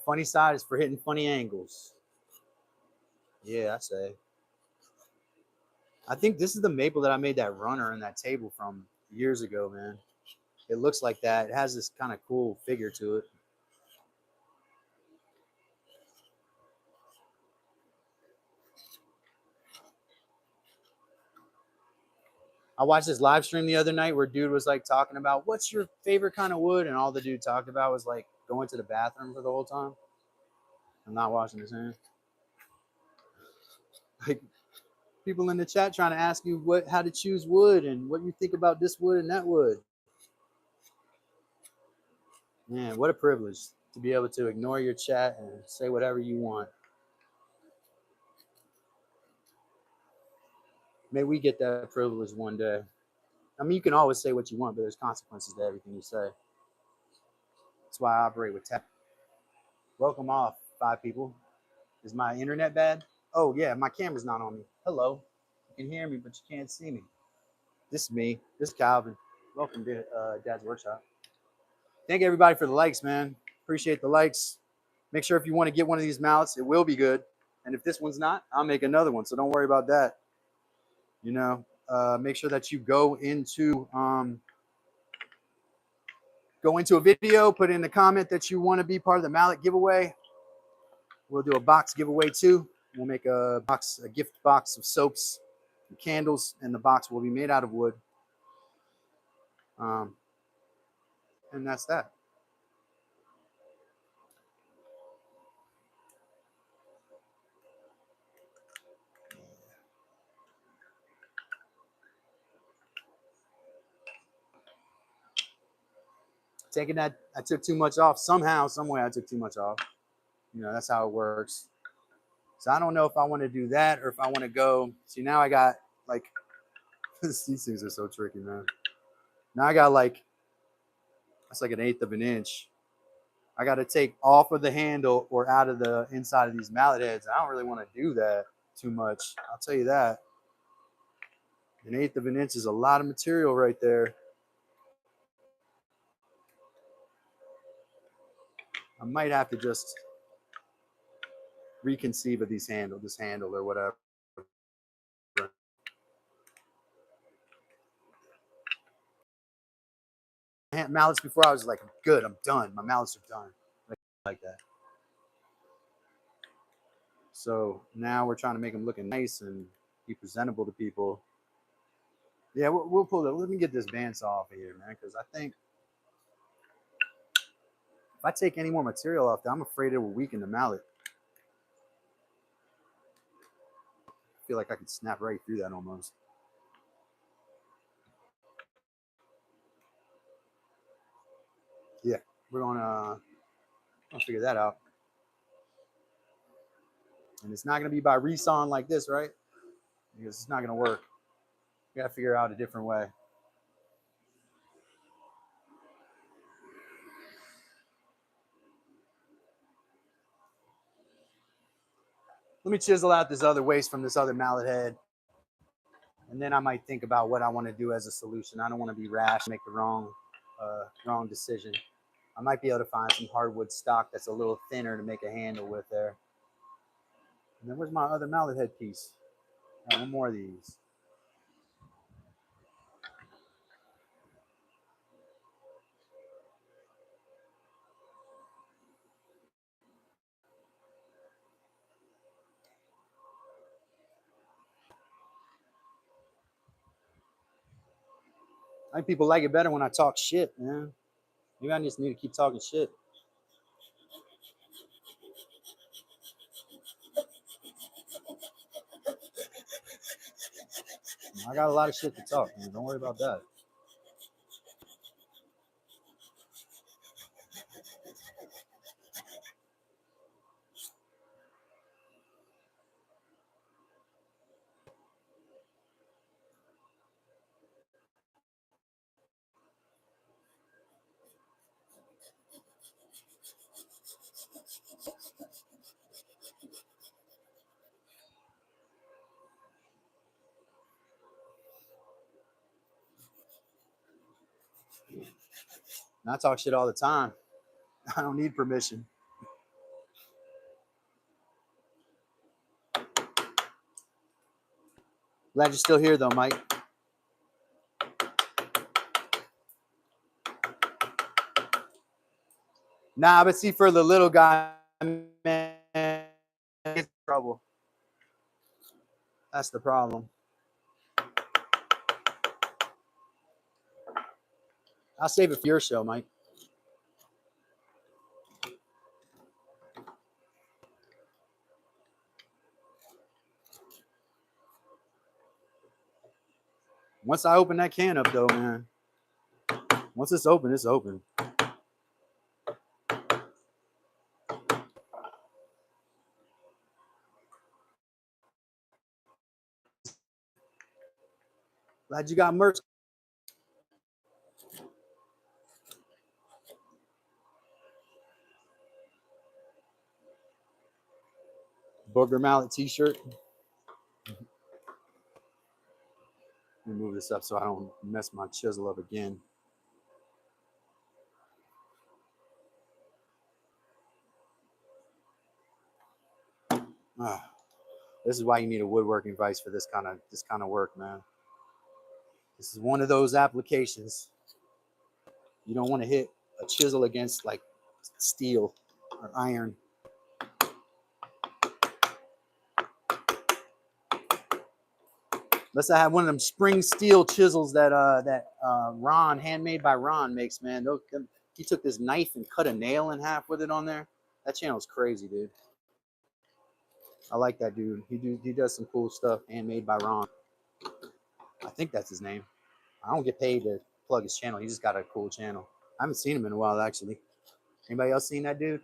Funny side is for hitting funny angles. Yeah, I say. I think this is the maple that I made that runner and that table from years ago, man. It looks like that. It has this kind of cool figure to it. I watched this live stream the other night where dude was like talking about what's your favorite kind of wood, and all the dude talked about was like going to the bathroom for the whole time. I'm not washing his hands. Like people in the chat trying to ask you how to choose wood and what you think about this wood and that wood. Man, what a privilege to be able to ignore your chat and say whatever you want. May we get that privilege one day. I mean, you can always say what you want, but there's consequences to everything you say. That's why I operate with tech. Welcome off, 5 people. Is my internet bad? Oh, yeah, my camera's not on me. Hello. You can hear me, but you can't see me. This is me. This is Calvin. Welcome to Dad's Workshop. Thank everybody for the likes, man. Appreciate the likes. Make sure if you want to get one of these mallets, it will be good. And if this one's not, I'll make another one. So don't worry about that. You know, make sure that you go into a video, put in the comment that you want to be part of the mallet giveaway. We'll do a box giveaway too. We'll make a gift box of soaps and candles, and the box will be made out of wood. And that's that. Taking that, I took too much off somehow, some way. I took too much off. You know, that's how it works. So I don't know if I want to do that or if I want to go. See, now I got like, these things are so tricky, man. Now I got like, that's like 1/8 of an inch. I got to take off of the handle or out of the inside of these mallet heads. I don't really want to do that too much. I'll tell you that. 1/8 of an inch is a lot of material right there. I might have to just reconceive of this handle or whatever. Mallets before I was like, good, I'm done. My mallets are done. Like that. So now we're trying to make them looking nice and be presentable to people. Yeah, we'll pull it. Let me get this bandsaw off of here, man, because I think if I take any more material off, I'm afraid it will weaken the mallet. I feel like I could snap right through that almost. Yeah, we're gonna figure that out. And it's not gonna be by resawing like this, right? Because it's not gonna work. We gotta figure out a different way. Let me chisel out this other waste from this other mallet head. And then I might think about what I want to do as a solution. I don't want to be rash, make the wrong decision. I might be able to find some hardwood stock that's a little thinner to make a handle with there. And then where's my other mallet head piece? Oh, one more of these. I think people like it better when I talk shit, man. Maybe I just need to keep talking shit. I got a lot of shit to talk, man. Don't worry about that. And I talk shit all the time. I don't need permission. Glad you're still here, though, Mike. Nah, but see, for the little guy, man, it's trouble. That's the problem. I'll save it for your show, Mike. Once I open that can up, though, man. Once it's open, it's open. Glad you got merch. Booger Mallet t-shirt. Let me move this up so I don't mess my chisel up again. This is why you need a woodworking vise for this kind of work, man. This is one of those applications. You don't want to hit a chisel against like steel or iron. Unless I have one of them spring steel chisels that Ron, Handmade by Ron, makes, man. He took this knife and cut a nail in half with it on there. That channel's crazy, dude. I like that dude. He does some cool stuff. Handmade by Ron. I think that's his name. I don't get paid to plug his channel. He just got a cool channel. I haven't seen him in a while, actually. Anybody else seen that dude?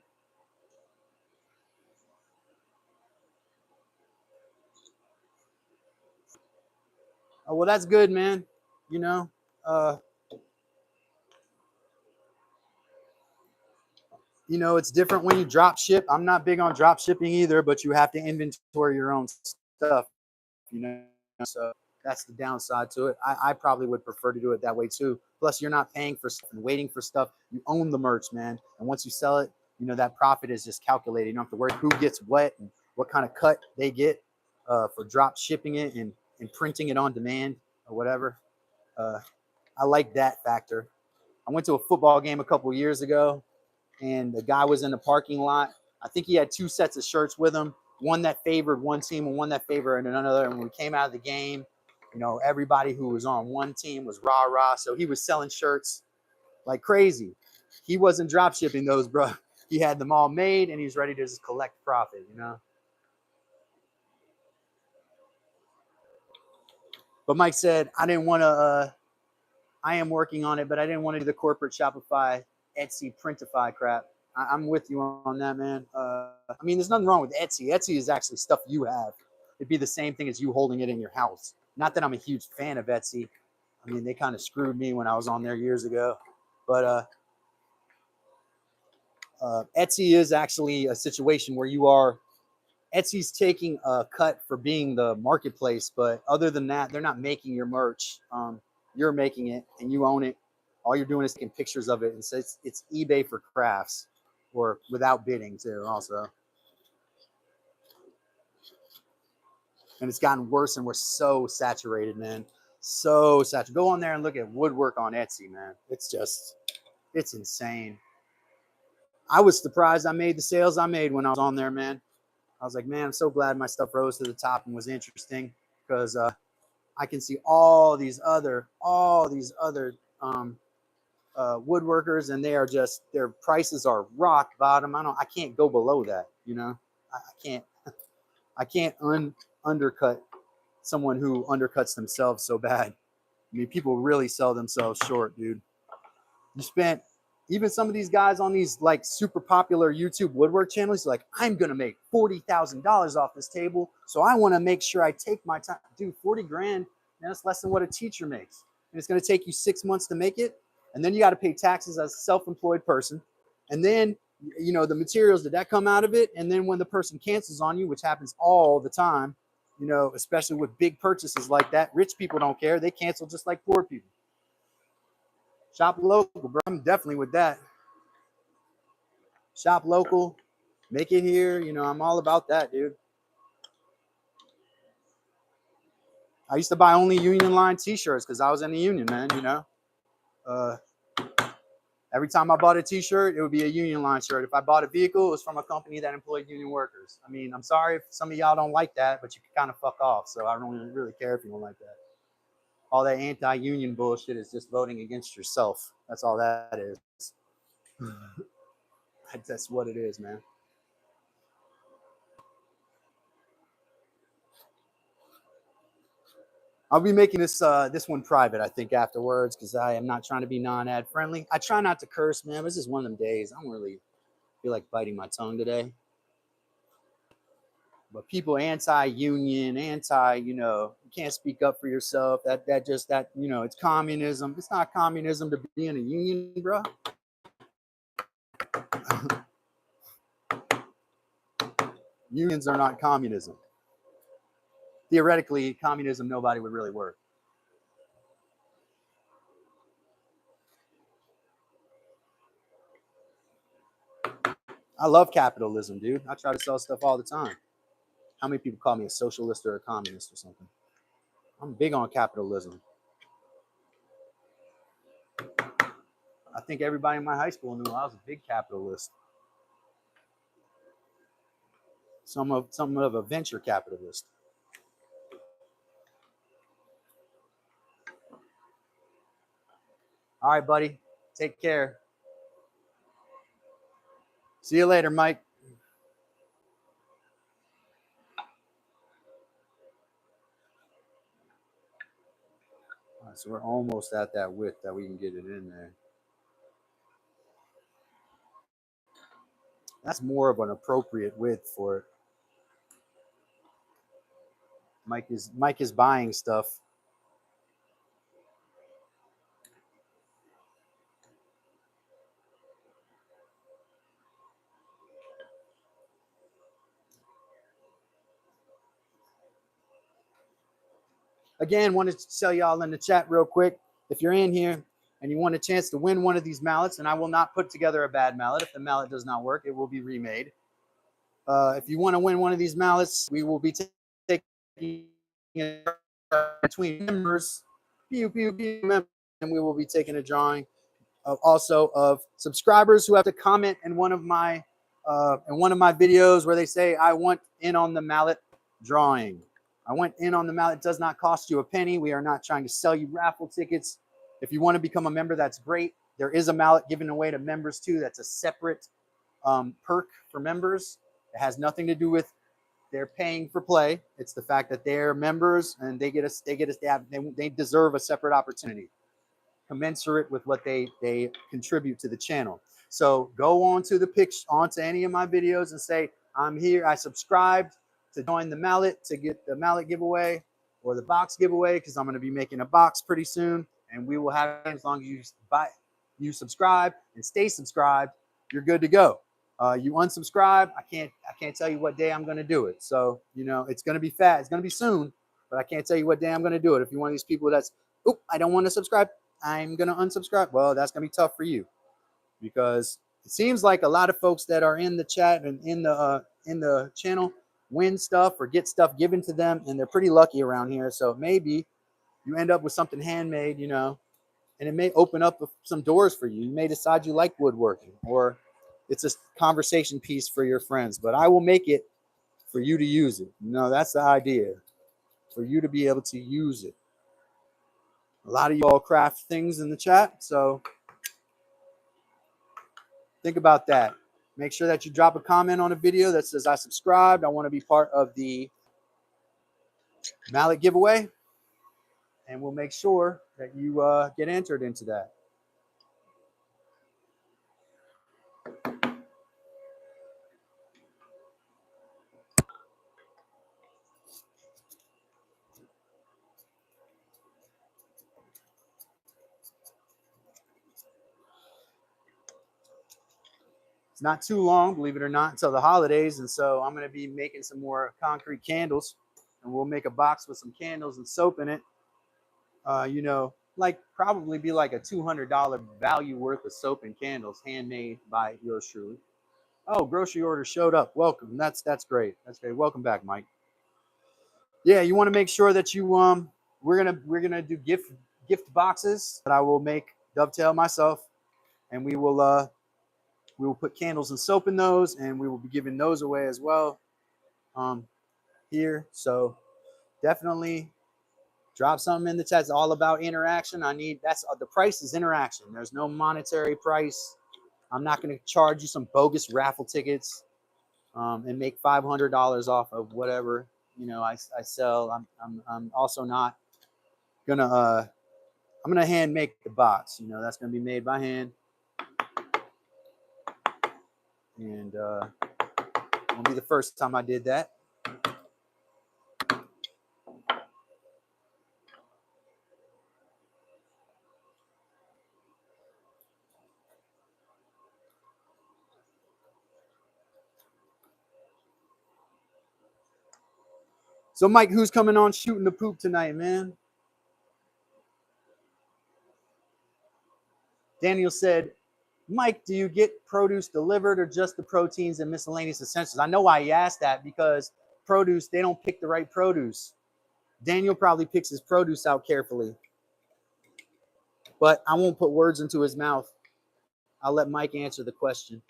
Oh, well, that's good, man. You know, it's different when you drop ship. I'm not big on drop shipping either, but you have to inventory your own stuff, so that's the downside to it. I probably would prefer to do it that way too. Plus, you're not paying for stuff and waiting for stuff. You own the merch, man. And once you sell it, that profit is just calculated. You don't have to worry who gets what and what kind of cut they get for drop shipping it and printing it on demand or whatever. I like that factor. I went to a football game a couple years ago, and the guy was in the parking lot. I think he had two sets of shirts with him, one that favored one team and one that favored another. And when we came out of the game, everybody who was on one team was rah-rah. So he was selling shirts like crazy. He wasn't drop shipping those, bro. He had them all made, and he's ready to just collect profit, But Mike said, I didn't want to, I am working on it, but I didn't want to do the corporate Shopify, Etsy, Printify crap. I'm with you on that, man. I mean, there's nothing wrong with Etsy. Etsy is actually stuff you have. It'd be the same thing as you holding it in your house. Not that I'm a huge fan of Etsy. I mean, they kind of screwed me when I was on there years ago. But Etsy is actually a situation where Etsy's taking a cut for being the marketplace. But other than that, they're not making your merch. You're making it and you own it. All you're doing is taking pictures of it. And so it's eBay for crafts, or without bidding too also. And it's gotten worse, and we're so saturated, man. So saturated. Go on there and look at woodwork on Etsy, man. It's insane. I was surprised I made the sales I made when I was on there, man. I was like, man, I'm so glad my stuff rose to the top and was interesting, because I can see all these other woodworkers, and their prices are rock bottom. I can't go below that, I can't undercut someone who undercuts themselves so bad. I mean, people really sell themselves short, dude. You spent, even some of these guys on these like super popular YouTube woodwork channels, like, I'm gonna make $40,000 off this table, so I want to make sure I take my time. Dude, 40 grand, man, that's less than what a teacher makes, and it's gonna take you 6 months to make it, and then you got to pay taxes as a self-employed person, and then you know the materials that come out of it, and then when the person cancels on you, which happens all the time, you know, especially with big purchases like that, rich people don't care. They cancel just like poor people. Shop local, bro. I'm definitely with that. Shop local, make it here. You know, I'm all about that, dude. I used to buy only Union Line t-shirts because I was in the union, man, you know. Every time I bought a t-shirt, it would be a Union Line shirt. If I bought a vehicle, it was from a company that employed union workers. I mean, I'm sorry if some of y'all don't like that, but you can kind of fuck off. So I don't really care if you don't like that. All that anti-union bullshit is just voting against yourself. That's all that is. That's what it is, man. I'll be making this this one private, I think, afterwards, because I am not trying to be non-ad friendly. I try not to curse, man. This is one of them days. I don't really feel like biting my tongue today. But people anti-union, you know, you can't speak up for yourself. That you know, it's communism. It's not communism to be in a union, bro. Unions are not communism. Theoretically, communism, nobody would really work. I love capitalism, dude. I try to sell stuff all the time. How many people call me a socialist or a communist or something? I'm big on capitalism. I think everybody in my high school knew I was a big capitalist. Some of a venture capitalist. All right, buddy. Take care. See you later, Mike. All right, so we're almost at that width that we can get it in there. That's more of an appropriate width for it. Mike is buying stuff. Again, wanted to tell y'all in the chat real quick, if you're in here and you want a chance to win one of these mallets, and I will not put together a bad mallet. If the mallet does not work, it will be remade. If you want to win one of these mallets, we will be taking it between members, and we will be taking a drawing also of subscribers who have to comment in one of my videos where they say, I want in on the mallet drawing. I went in on the mallet. It does not cost you a penny. We are not trying to sell you raffle tickets. If you want to become a member, that's great. There is a mallet given away to members too. That's a separate perk for members. It has nothing to do with they're paying for play. It's the fact that they're members and they deserve a separate opportunity commensurate with what they contribute to the channel. So go onto any of my videos and say, I'm here. I subscribed to join the mallet to get the mallet giveaway or the box giveaway, because I'm going to be making a box pretty soon, and we will have it as long as you subscribe and stay subscribed. You're good to go. You unsubscribe, I can't tell you what day I'm going to do it. So you know it's going to be fast. It's going to be soon, but I can't tell you what day I'm going to do it. If you're one of these people that's, oop, I don't want to subscribe, I'm going to unsubscribe. Well, that's going to be tough for you, because it seems like a lot of folks that are in the chat and in the channel win stuff or get stuff given to them, and they're pretty lucky around here. So maybe you end up with something handmade, you know, and it may open up some doors for you. You may decide you like woodworking, or it's a conversation piece for your friends, but I will make it for you to use it. You know, that's the idea, for you to be able to use it. A lot of you all craft things in the chat, so think about that. Make sure that you drop a comment on a video that says I subscribed. I want to be part of the mallet giveaway, and we'll make sure that you get entered into that. It's not too long, believe it or not, until the holidays, and so I'm going to be making some more concrete candles, and we'll make a box with some candles and soap in it. You know, like probably be like a $200 value worth of soap and candles, handmade by yours truly. Oh, grocery order showed up. Welcome. That's great. That's great. Welcome back, Mike. Yeah, you want to make sure that you we're gonna do gift boxes that I will make dovetail myself, and we will put candles and soap in those, and we will be giving those away as well here. So definitely drop something in the chat. It's all about interaction. That's the price is interaction. There's no monetary price. I'm not going to charge you some bogus raffle tickets and make $500 off of whatever I sell. I'm also not gonna I'm gonna hand make the box. That's gonna be made by hand, and it won't be the first time I did that. So, Mike, who's coming on shooting the poop tonight, man? Daniel said, Mike, do you get produce delivered or just the proteins and miscellaneous essentials? I know why he asked that, because produce, they don't pick the right produce. Daniel probably picks his produce out carefully, but I won't put words into his mouth. I'll let Mike answer the question.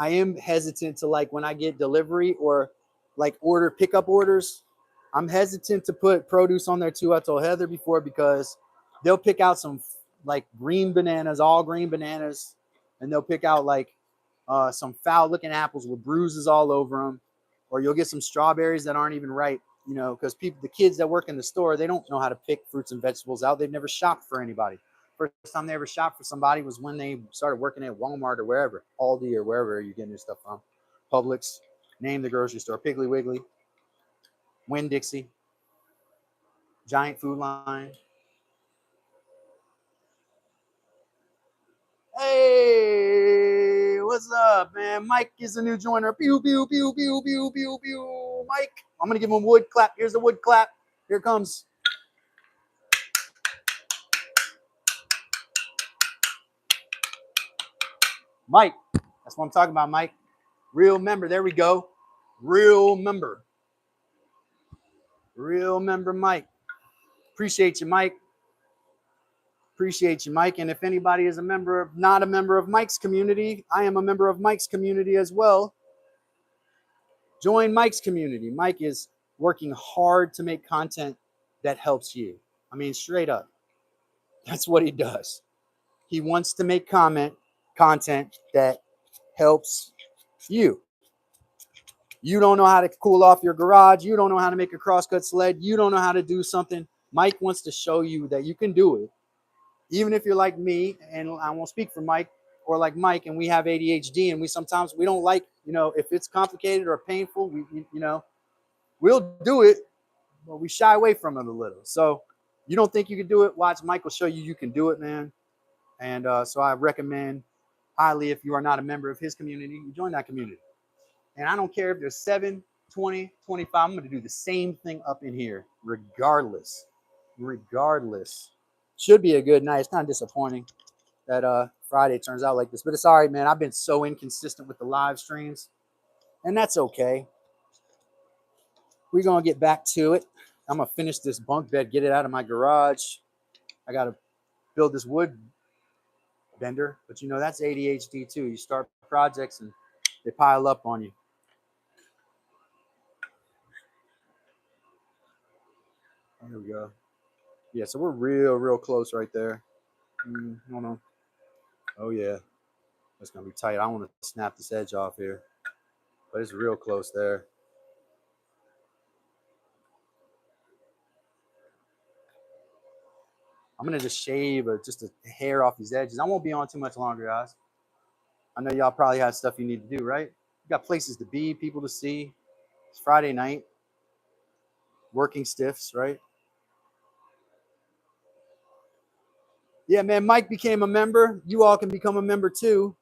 I am hesitant to, like, when I get delivery or like pickup orders, I'm hesitant to put produce on there too. I told Heather before, because they'll pick out some like green bananas, all green bananas, and they'll pick out like some foul looking apples with bruises all over them, or you'll get some strawberries that aren't even ripe, because the kids that work in the store, they don't know how to pick fruits and vegetables out. They've never shopped for anybody. First time they ever shopped for somebody was when they started working at Walmart or wherever, Aldi or wherever you're getting your stuff from. Publix, name the grocery store, Piggly Wiggly, Winn-Dixie, Giant Food Line. Hey, what's up, man? Mike is a new joiner. Pew, pew, pew, pew, pew, pew, pew. Mike, I'm going to give him a wood clap. Here's the wood clap. Here it comes. Mike, that's what I'm talking about, Mike. Real member. There we go. Real member. Real member, Mike. Appreciate you, Mike. Appreciate you, Mike. And if anybody is not a member of Mike's community, I am a member of Mike's community as well. Join Mike's community. Mike is working hard to make content that helps you. I mean, straight up. That's what he does. He wants to make content that helps you. You don't know how to cool off your garage. You don't know how to make a crosscut sled. You don't know how to do something. Mike wants to show you that you can do it. Even if you're like me, and I won't speak for Mike, or like Mike, and we have ADHD, and we don't like, if it's complicated or painful, we'll do it, but we shy away from it a little. So you don't think you can do it? Watch, Mike will show you can do it, man. And so I recommend highly, if you are not a member of his community, you join that community. And I don't care if there's 7, 20, 25. I'm going to do the same thing up in here, regardless. Should be a good night. It's kind of disappointing that Friday turns out like this, but it's all right, man. I've been so inconsistent with the live streams, and that's okay. We're going to get back to it. I'm going to finish this bunk bed, get it out of my garage. I got to build this wood bender, but that's ADHD too. You start projects and they pile up on you. There we go. Yeah, so we're real close right there. Hold on. Oh yeah, that's gonna be tight. I want to snap this edge off here, but it's real close there. I'm gonna just shave just a hair off these edges. I won't be on too much longer, guys. I know y'all probably have stuff you need to do, right? You got places to be, people to see. It's Friday night, working stiffs, right? Yeah, man, Mike became a member. You all can become a member too.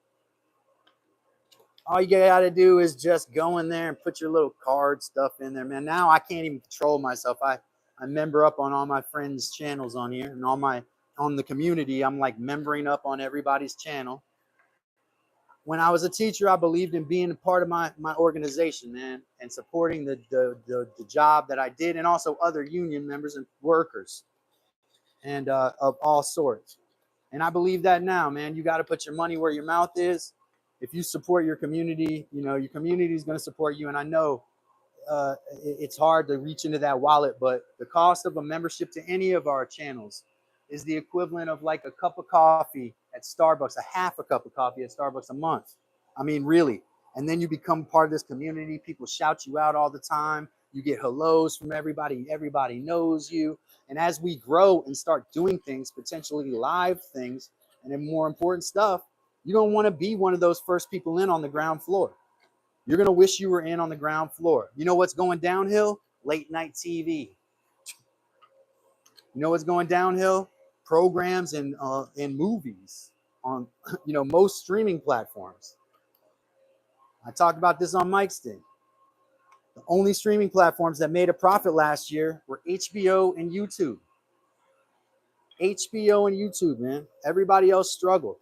All you gotta do is just go in there and put your little card stuff in there, man. Now I can't even control myself. I member up on all my friends' channels on here and on the community. I'm like membering up on everybody's channel. When I was a teacher, I believed in being a part of my organization, man, and supporting the job that I did, and also other union members and workers, and of all sorts. And I believe that now, man. You got to put your money where your mouth is. If you support your community, you know your community is going to support you. And I know it's hard to reach into that wallet, but the cost of a membership to any of our channels is the equivalent of like a cup of coffee at Starbucks, a half a cup of coffee at Starbucks a month. I mean, really. And then you become part of this community. People shout you out all the time. You get hellos from everybody. Everybody knows you. And as we grow and start doing things, potentially live things, and then more important stuff, you don't want to be one of those first people in on the ground floor. You're going to wish you were in on the ground floor. You know what's going downhill? Late night TV. You know what's going downhill? Programs and movies on most streaming platforms. I talked about this on Mike's thing. The only streaming platforms that made a profit last year were HBO and YouTube. HBO and YouTube, man. Everybody else struggled.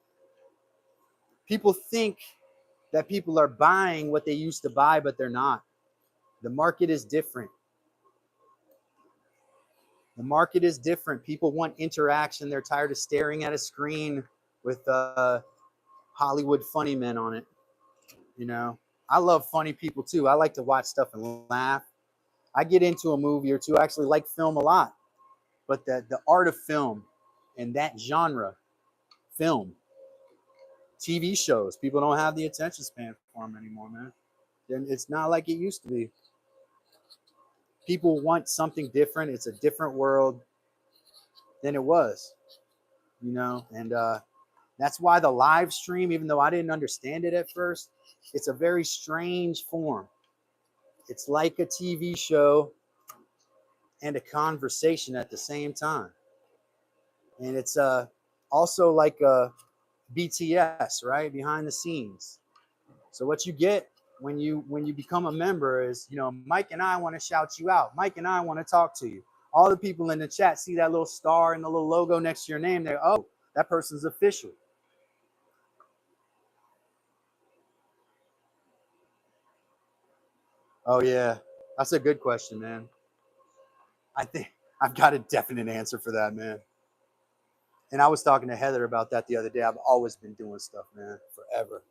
People think that people are buying what they used to buy, but they're not. The market is different. The market is different. People want interaction. They're tired of staring at a screen with Hollywood funny men on it. You know, I love funny people too. I like to watch stuff and laugh. I get into a movie or two. I actually like film a lot, but the art of film and that genre, film, TV shows, people don't have the attention span for them anymore, man. And it's not like it used to be. People want something different. It's a different world than it was, and that's why the live stream, even though I didn't understand it at first, it's a very strange form. It's like a TV show and a conversation at the same time. And it's also like a BTS, right? Behind the scenes. So what you get when you become a member is, Mike and I want to shout you out. Mike and I want to talk to you. All the people in the chat see that little star and the little logo next to your name. They're, oh, that person's official. Oh yeah, that's a good question, man. I think I've got a definite answer for that, man. And I was talking to Heather about that the other day. I've always been doing stuff, man, forever.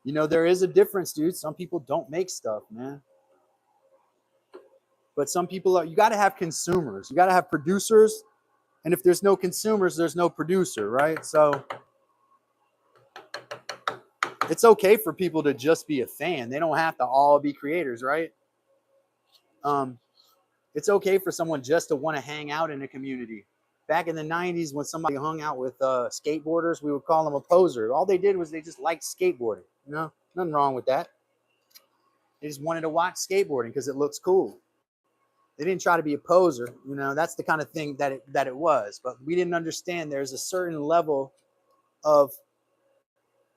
There is a difference, dude. Some people don't make stuff, man. But some people are, you got to have consumers. You got to have producers. And if there's no consumers, there's no producer, right? So it's okay for people to just be a fan. They don't have to all be creators, right? It's okay for someone just to want to hang out in a community. Back in the 90s, when somebody hung out with skateboarders, we would call them a poser. All they did was they just liked skateboarding. Nothing wrong with that. They just wanted to watch skateboarding because it looks cool. They didn't try to be a poser. That's the kind of thing that it was. But we didn't understand there's a certain level of,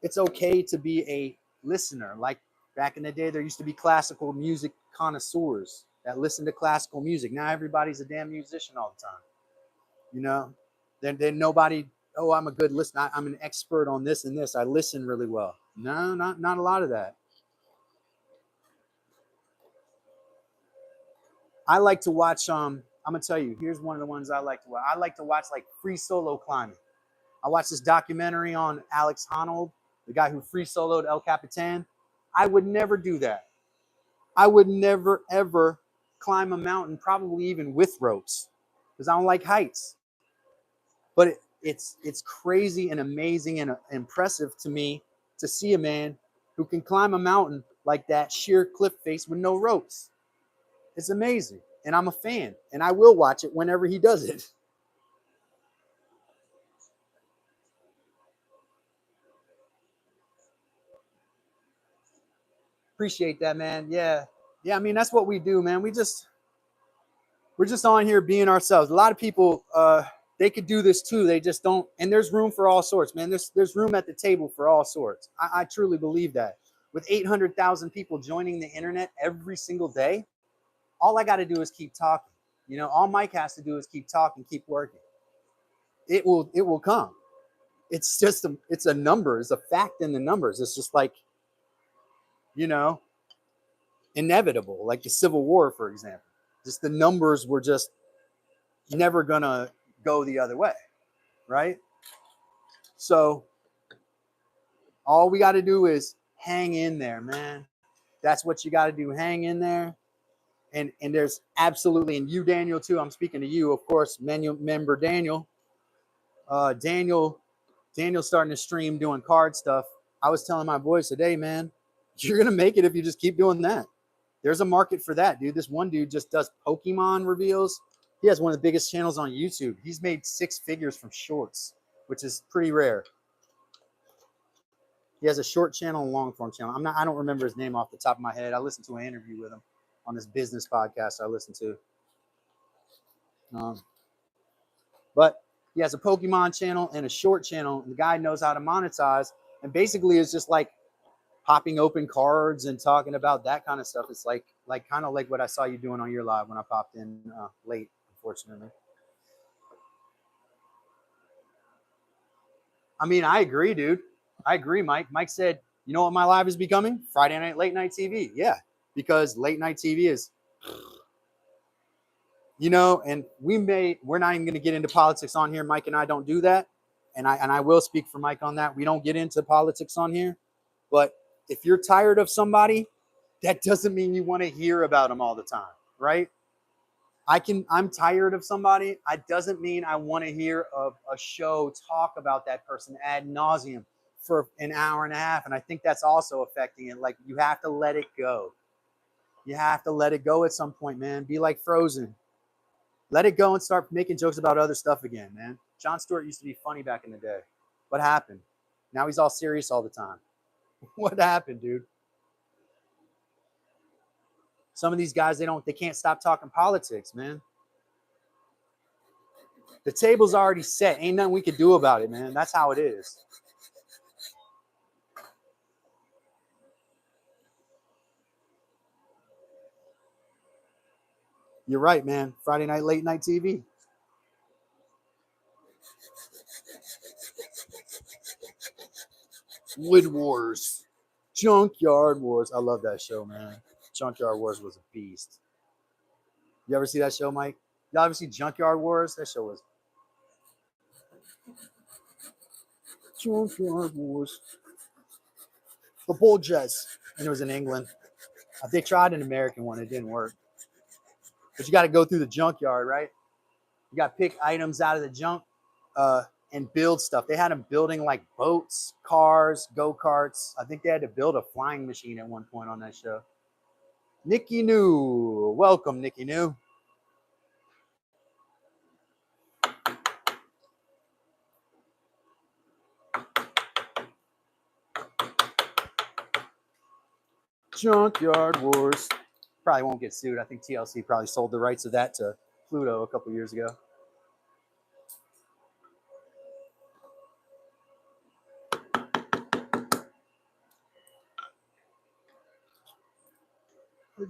it's okay to be a listener. Like back in the day, there used to be classical music connoisseurs that listen to classical music. Now everybody's a damn musician all the time. Then nobody, oh, I'm a good listener. I'm an expert on this and this. I listen really well. No, not a lot of that. I like to watch, I'm gonna tell you, here's one of the ones I like to watch. I like to watch like free solo climbing. I watched this documentary on Alex Honnold, the guy who free soloed El Capitan. I would never do that. I would never, ever climb a mountain, probably even with ropes, because I don't like heights. But it's crazy and amazing and impressive to me to see a man who can climb a mountain like that, sheer cliff face with no ropes. It's amazing. And I'm a fan, and I will watch it whenever he does it. Appreciate that, man. Yeah. Yeah, I mean, that's what we do, man. We're just on here being ourselves. A lot of people they could do this too. They just don't, and there's room for all sorts, man. There's room at the table for all sorts. I truly believe that. With 800,000 people joining the internet every single day, all I got to do is keep talking. You know, all Mike has to do is keep talking, keep working. It will come. It's just it's a number, it's a fact in the numbers. It's just like, you know, inevitable, like the Civil War, for example. Just the numbers were just never gonna go the other way, right? So all we got to do is hang in there, man. That's what you got to do. Hang in there. And there's absolutely, and you, Daniel, too. I'm speaking to you, of course. Member Daniel. Daniel's starting to stream doing card stuff. I was telling my boys today, man, you're gonna make it if you just keep doing that. There's a market for that, dude. This one dude just does Pokemon reveals. He has one of the biggest channels on YouTube. He's made 6 figures from shorts, which is pretty rare. He has a short channel and long form channel. I don't remember his name off the top of my head. I listened to an interview with him on this business podcast I listened to. But he has a Pokemon channel and a short channel. And the guy knows how to monetize, and basically it's just like popping open cards and talking about that kind of stuff. It's like kind of like what I saw you doing on your live when I popped in late, unfortunately. I mean, I agree, dude. I agree, Mike. Mike said, you know what my live is becoming? Friday night, late night TV. Yeah, because late night TV is, you know, and we're not even going to get into politics on here. Mike and I don't do that. And I will speak for Mike on that. We don't get into politics on here. But if you're tired of somebody, that doesn't mean you want to hear about them all the time, right? I'm tired of somebody. It doesn't mean I want to hear of a show talk about that person ad nauseum for an hour and a half. And I think that's also affecting it. Like, you have to let it go. You have to let it go at some point, man. Be like Frozen. Let it go and start making jokes about other stuff again, man. Jon Stewart used to be funny back in the day. What happened? Now he's all serious all the time. What happened, dude? Some of these guys, they can't stop talking politics, man. The table's already set. Ain't nothing we can do about it, man. That's how it is. You're right, man. Friday night, late night TV. Wood Wars. Junkyard Wars. I love that show, man. Junkyard Wars was a beast. You ever see that show, Mike? Y'all ever see Junkyard Wars? That show was Junkyard Wars. The Bull Jazz. And it was in England. They tried an American one. It didn't work. But you got to go through the junkyard, right? You got to pick items out of the junk and build stuff. They had them building like boats, cars, go-karts. I think they had to build a flying machine at one point on that show. Nikki New. Welcome, Nikki New. Junkyard Wars. Probably won't get sued. I think TLC probably sold the rights of that to Pluto a couple years ago.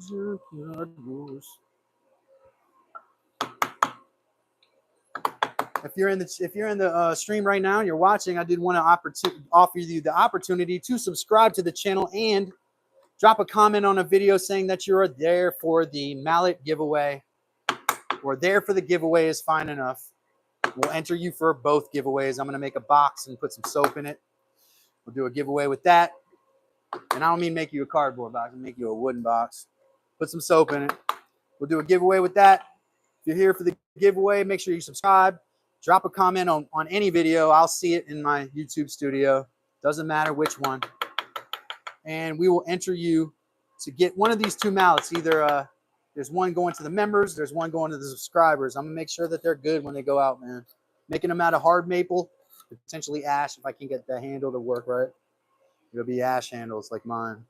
Junkyard Wars. If you're in the stream right now and you're watching, I did want to offer you the opportunity to subscribe to the channel and drop a comment on a video saying that you are there for the mallet giveaway, or there for the giveaway is fine enough. We'll enter you for both giveaways. I'm going to make a box and put some soap in it. We'll do a giveaway with that. And I don't mean make you a cardboard box, I'll make you a wooden box. put some soap in it. We'll do a giveaway with that. If you're here for the giveaway, make sure you subscribe. Drop a comment on any video. I'll see it in my YouTube studio. Doesn't matter which one. And we will enter you to get one of these two mallets. Either there's one going to the members, there's one going to the subscribers. I'm gonna make sure that they're good when they go out, man. Making them out of hard maple, potentially ash if I can get the handle to work right. It'll be ash handles like mine,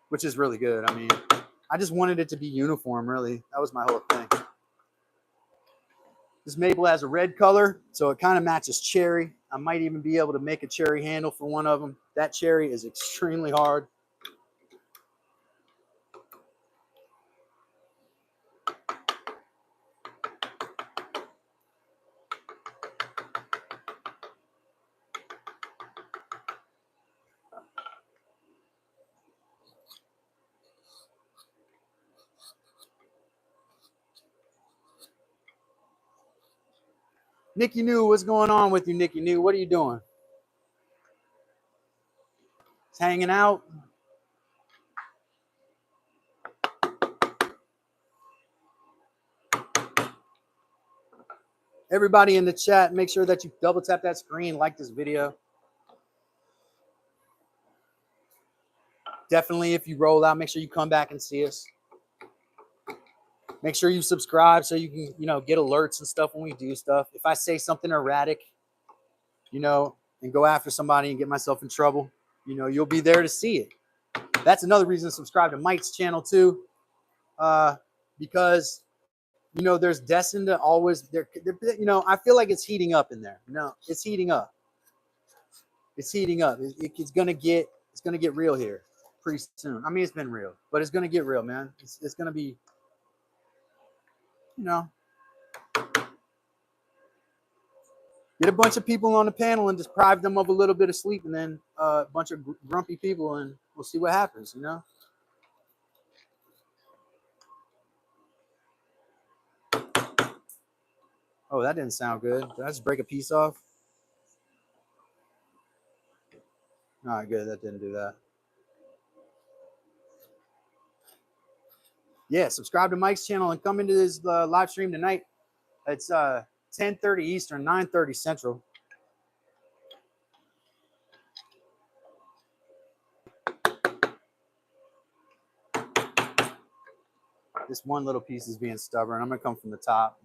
which is really good. I mean, I just wanted it to be uniform, really. That was my whole thing. This maple has a red color, so it kind of matches cherry. I might even be able to make a cherry handle for one of them. That cherry is extremely hard. Nikki New, what's going on with you, Nikki New? What are you doing? Just hanging out? Everybody in the chat, make sure that you double tap that screen, like this video. Definitely, if you roll out, make sure you come back and see us. Make sure you subscribe so you can, get alerts and stuff when we do stuff. If I say something erratic, and go after somebody and get myself in trouble, you'll be there to see it. That's another reason to subscribe to Mike's channel too, because there's destined to always I feel like it's heating up in there. No, it's heating up. It's heating up. It's gonna get real here pretty soon. I mean, it's been real, but it's gonna get real, man. It's gonna be, get a bunch of people on the panel and deprive them of a little bit of sleep, and then a bunch of grumpy people, and we'll see what happens, Oh, that didn't sound good. Did I just break a piece off? All right, good. That didn't do that. Yeah, subscribe to Mike's channel and come into this live stream tonight. It's 10:30 Eastern, 9:30 Central. This one little piece is being stubborn. I'm gonna come from the top.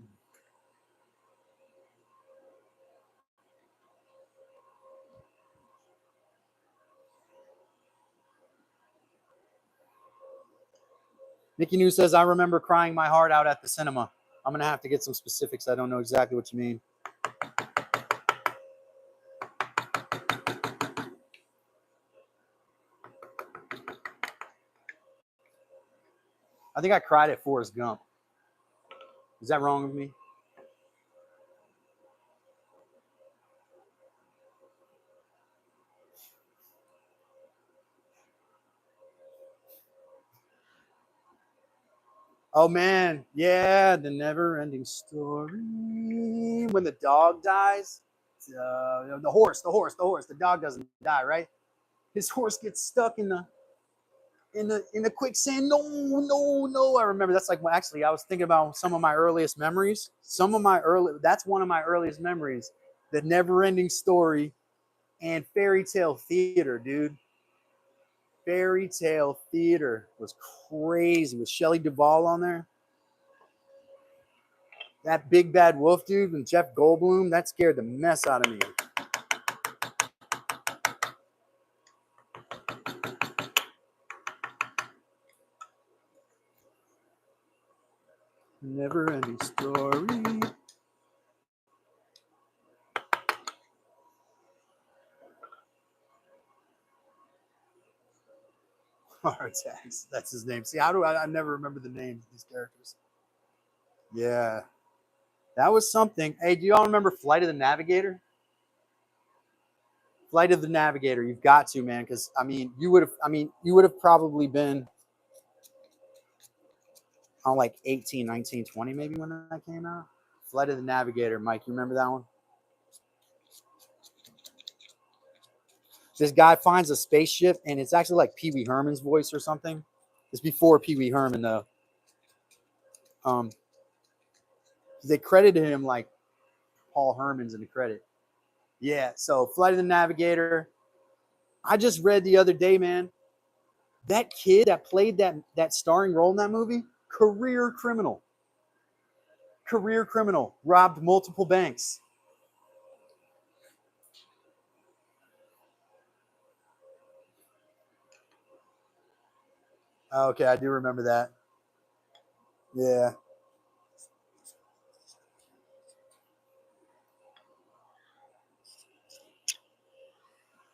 Nikki New says, I remember crying my heart out at the cinema. I'm gonna have to get some specifics. I don't know exactly what you mean. I think I cried at Forrest Gump. Is that wrong with me? Oh man, yeah, the never-ending story. When the dog dies, the horse. The dog doesn't die, right? His horse gets stuck in the quicksand. No. I remember that's like, actually, I was thinking about some of my earliest memories. That's one of my earliest memories. The never-ending story and fairy tale theater, dude. Fairy tale theater was crazy with Shelley Duvall on there. That Big Bad Wolf dude and Jeff Goldblum, that scared the mess out of me. Never ending story. Artax, that's his name. See, how do I never remember the names of these characters? Yeah, that was something. Hey, do y'all remember Flight of the Navigator? Flight of the Navigator, you've got to, man, because you would have probably been on like 18, 19, 20 maybe when that came out. Flight of the Navigator, Mike, you remember that one? This guy finds a spaceship, and it's actually like Pee Wee Herman's voice or something. It's before Pee Wee Herman though. They credited him like Paul Herman's in the credit. Yeah. So Flight of the Navigator. I just read the other day, man. That kid that played that starring role in that movie, career criminal. Career criminal, robbed multiple banks. Okay, I do remember that. Yeah.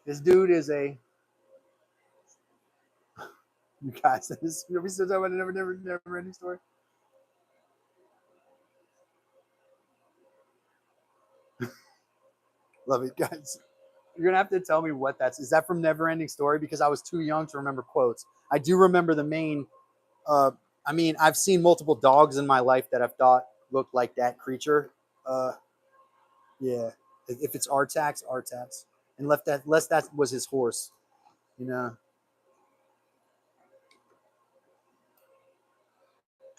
This dude is a. You guys, this, are we still talking about a never ending story? Love it, guys. You're gonna have to tell me what that's. Is that from Never Ending Story? Because I was too young to remember quotes. I do remember the main. Uh, I mean, I've seen multiple dogs in my life that I've thought looked like that creature. Uh, yeah. If it's Artax, Artax, and unless that was his horse, you know.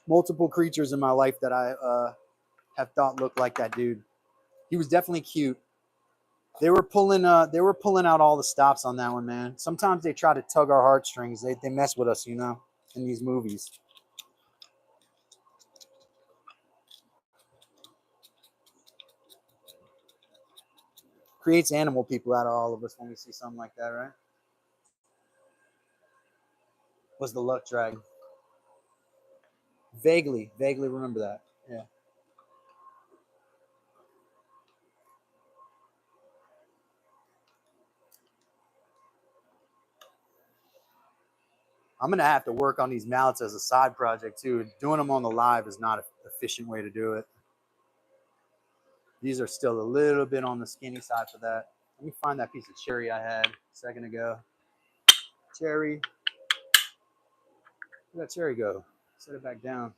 Multiple creatures in my life that I have thought looked like that dude. He was definitely cute. They were pulling out all the stops on that one, man. Sometimes they try to tug our heartstrings. They mess with us, you know, in these movies. Creates animal people out of all of us when we see something like that, right? Was the luck dragon. Vaguely remember that. Yeah. I'm gonna have to work on these mallets as a side project too. Doing them on the live is not an efficient way to do it. These are still a little bit on the skinny side for that. Let me find that piece of cherry I had a second ago. Cherry. Where'd that cherry go? Set it back down.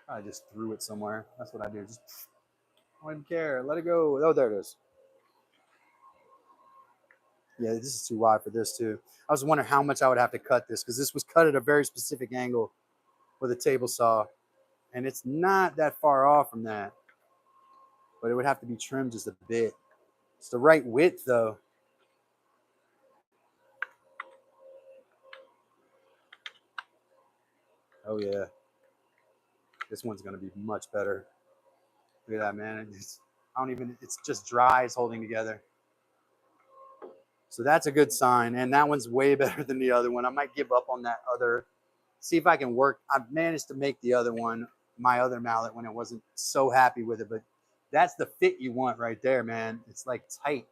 I just threw it somewhere. That's what I do. Just I don't even care. Let it go. Oh, there it is. Yeah, this is too wide for this too. I was wondering how much I would have to cut this because this was cut at a very specific angle with a table saw, and it's not that far off from that, but it would have to be trimmed just a bit. It's the right width though. Oh yeah, this one's gonna be much better. Look at that, man. I don't even. It's just dry as holding together. So that's a good sign, and that one's way better than the other one. I might give up on that other. See if I can work. I've managed to make the other one, my other mallet, when I wasn't so happy with it, but that's the fit you want right there, man. It's like tight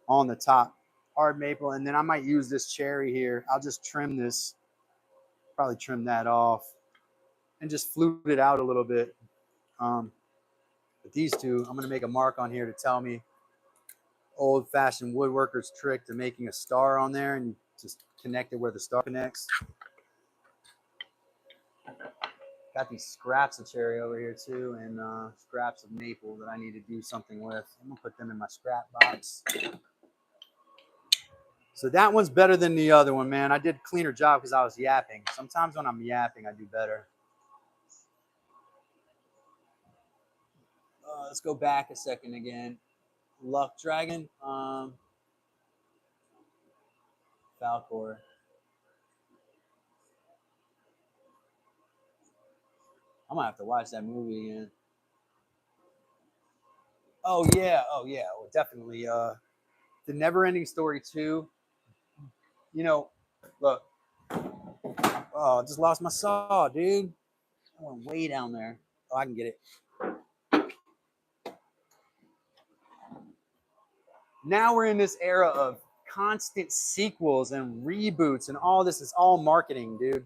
on the top, hard maple, and then I might use this cherry here. I'll just trim this, probably trim that off, and just flute it out a little bit. But these two, I'm gonna make a mark on here to tell me old-fashioned woodworker's trick to making a star on there, and you just connect it where the star connects. Got these scraps of cherry over here too, and scraps of maple that I need to do something with. I'm gonna put them in my scrap box. So that one's better than the other one, man. I did a cleaner job because I was yapping. Sometimes when I'm yapping, I do better. Let's go back a second again. Luck Dragon, Falcor. I'm gonna have to watch that movie again. Oh yeah, well, definitely. The Never Ending Story 2. You know, look. Oh, I just lost my saw, dude. I went way down there. Oh, I can get it. Now we're in this era of constant sequels and reboots and all this. Is all marketing, dude.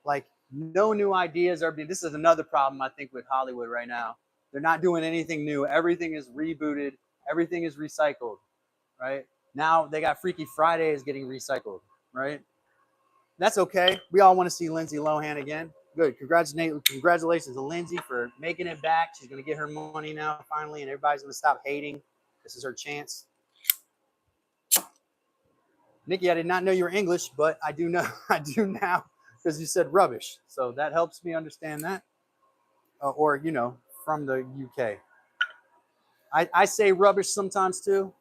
Like no new ideas are being. This is another problem I think with Hollywood right now. They're not doing anything new. Everything is rebooted. Everything is recycled, right? Now they got Freaky Fridays getting recycled, right? That's okay. We all want to see Lindsay Lohan again. Good. Congratulations to Lindsay for making it back. She's going to get her money now finally, and everybody's going to stop hating This is her chance. Nikki, I did not know you were English, but I do know. I do now because you said rubbish. So that helps me understand that. Or, you know, from the UK. I say rubbish sometimes too.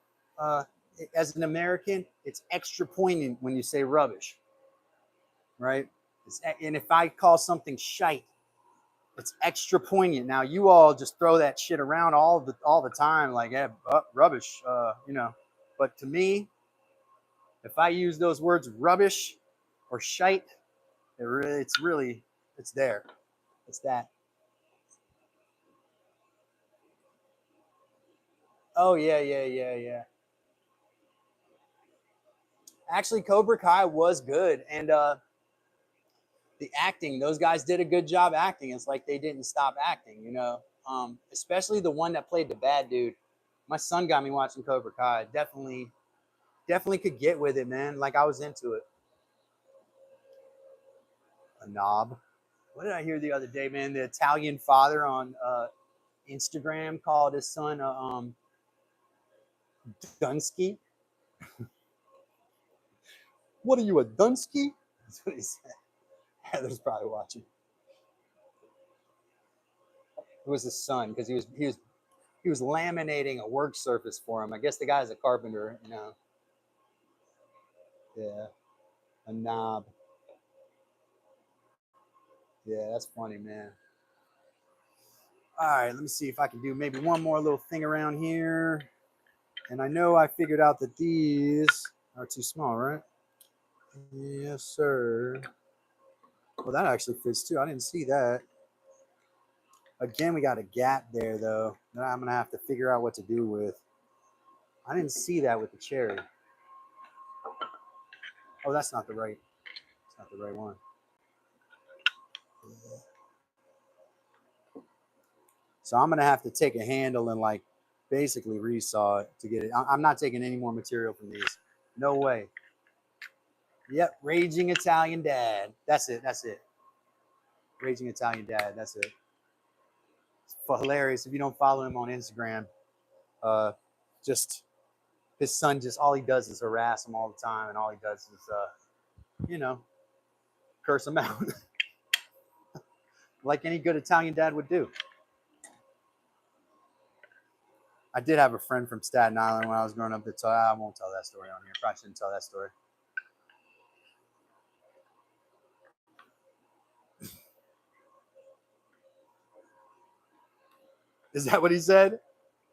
As an American, it's extra poignant when you say rubbish, right? And if I call something shite, it's extra poignant. Now you all just throw that shit around all the time, like, yeah, rubbish, you know. But to me, if I use those words rubbish or shite, it's there. It's that. Oh yeah. Actually, Cobra Kai was good, and the acting, those guys did a good job acting. It's like they didn't stop acting, you know. Especially the one that played the bad dude. My son got me watching Cobra Kai. Definitely could get with it, man. Like I was into it. A knob. What did I hear the other day, man? The Italian father on Instagram called his son a Dunsky. What are you, a Dunsky? That's what he said. Heather's probably watching. It was his son because he was laminating a work surface for him. I guess the guy's a carpenter, you know. Yeah, a knob. Yeah, that's funny, man. All right, let me see if I can do maybe one more little thing around here. And I know I figured out that these are too small, right? Yes, sir. Well, that actually fits too. I didn't see that. Again, we got a gap there, though, that I'm going to have to figure out what to do with. I didn't see that with the cherry. Oh, that's not the right. It's not the right one. So I'm going to have to take a handle and like basically resaw it to get it. I'm not taking any more material from these. No way. Yep, Raging Italian Dad. That's it. That's it. Raging Italian Dad. That's it. It's hilarious. If you don't follow him on Instagram, just his son just all he does is harass him all the time, and all he does is you know, curse him out like any good Italian dad would do. I did have a friend from Staten Island when I was growing up that I won't tell that story on here. Probably shouldn't tell that story. Is that what he said?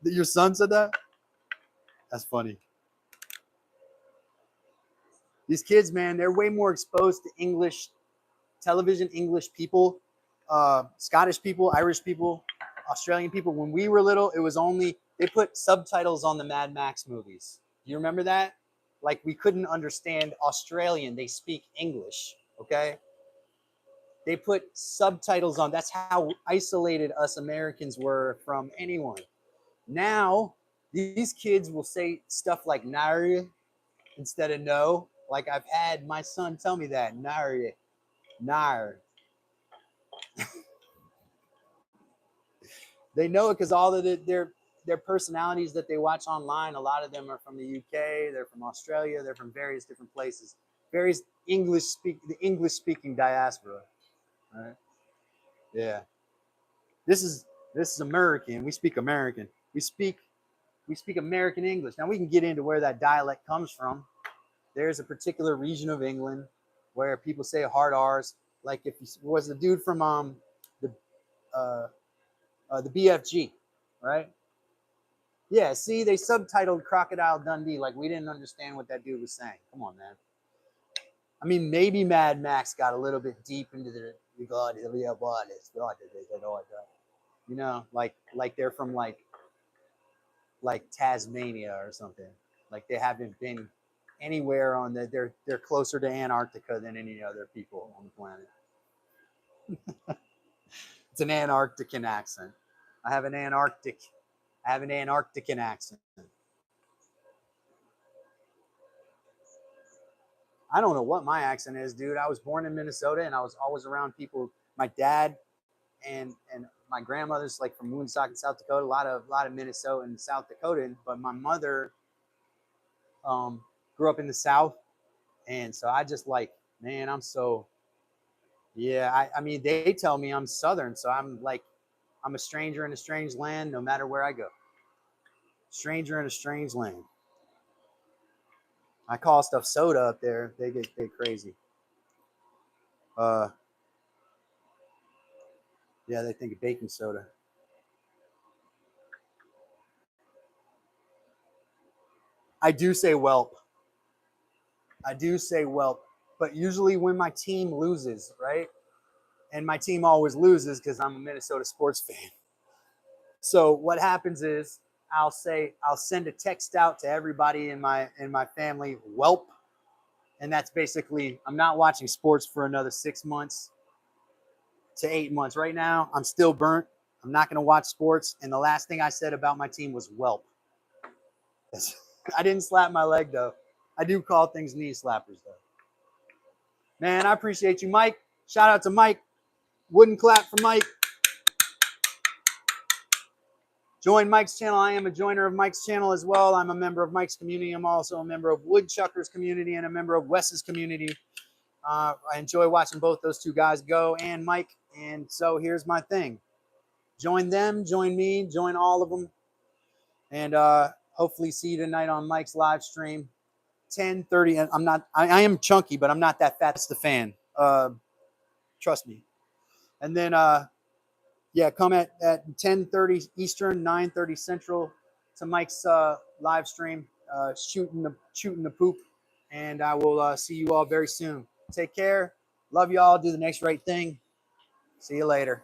That your son said that? That's funny. These kids, man, they're way more exposed to English television, English people, Scottish people, Irish people, Australian people. When we were little, it was only, they put subtitles on the Mad Max movies. Do you remember that? Like we couldn't understand Australian. They speak English, okay? They put subtitles on. That's how isolated us Americans were from anyone. Now, these kids will say stuff like nari instead of no. Like I've had my son tell me that, nari, nar. They know it because all of their personalities that they watch online, a lot of them are from the UK, they're from Australia, they're from various different places, various the English speaking diaspora. Right? Yeah. This is American. We speak American. We speak American English. Now we can get into where that dialect comes from. There's a particular region of England where people say hard R's. Like if you was the dude from the the BFG, right? Yeah, see, they subtitled Crocodile Dundee like we didn't understand what that dude was saying. Come on, man. I mean, maybe Mad Max got a little bit deep into the you know, like they're from like Tasmania or something. Like they haven't been anywhere on they're closer to Antarctica than any other people on the planet. It's an Antarctican accent. I have an Antarctican accent. I don't know what my accent is, dude. I was born in Minnesota and I was always around people. My dad and my grandmother's like from Woodshop, South Dakota, a lot of Minnesota and South Dakota, but my mother um, grew up in the South, and so I just like, man, I'm so, yeah. I mean, they tell me I'm Southern, so I'm like, I'm a stranger in a strange land, no matter where I go. Stranger in a strange land. I call stuff soda up there. They get crazy. Uh, yeah, they think of baking soda. I do say whelp. I do say whelp, but usually when my team loses, right? And my team always loses because I'm a Minnesota sports fan. So what happens is I'll send a text out to everybody in my family, whelp, and that's basically I'm not watching sports for another 6 months to 8 months. Right now, I'm still burnt. I'm not going to watch sports. And the last thing I said about my team was whelp. I didn't slap my leg though. I do call things knee slappers though. Man, I appreciate you, Mike. Shout out to Mike. Wooden clap for Mike. Join Mike's channel. I am a joiner of Mike's channel as well. I'm a member of Mike's community. I'm also a member of Woodchuckers community and a member of Wes's community. I enjoy watching both those two guys go and Mike. And so here's my thing. Join them, join me, join all of them. And hopefully see you tonight on Mike's live stream. 10:30. I'm not, I am chunky, but I'm not that fat. That's the fan. Trust me. And then yeah, come at 10:30 Eastern, 9:30 Central to Mike's live stream, shooting the poop, and I will see you all very soon. Take care. Love y'all. Do the next right thing. See you later.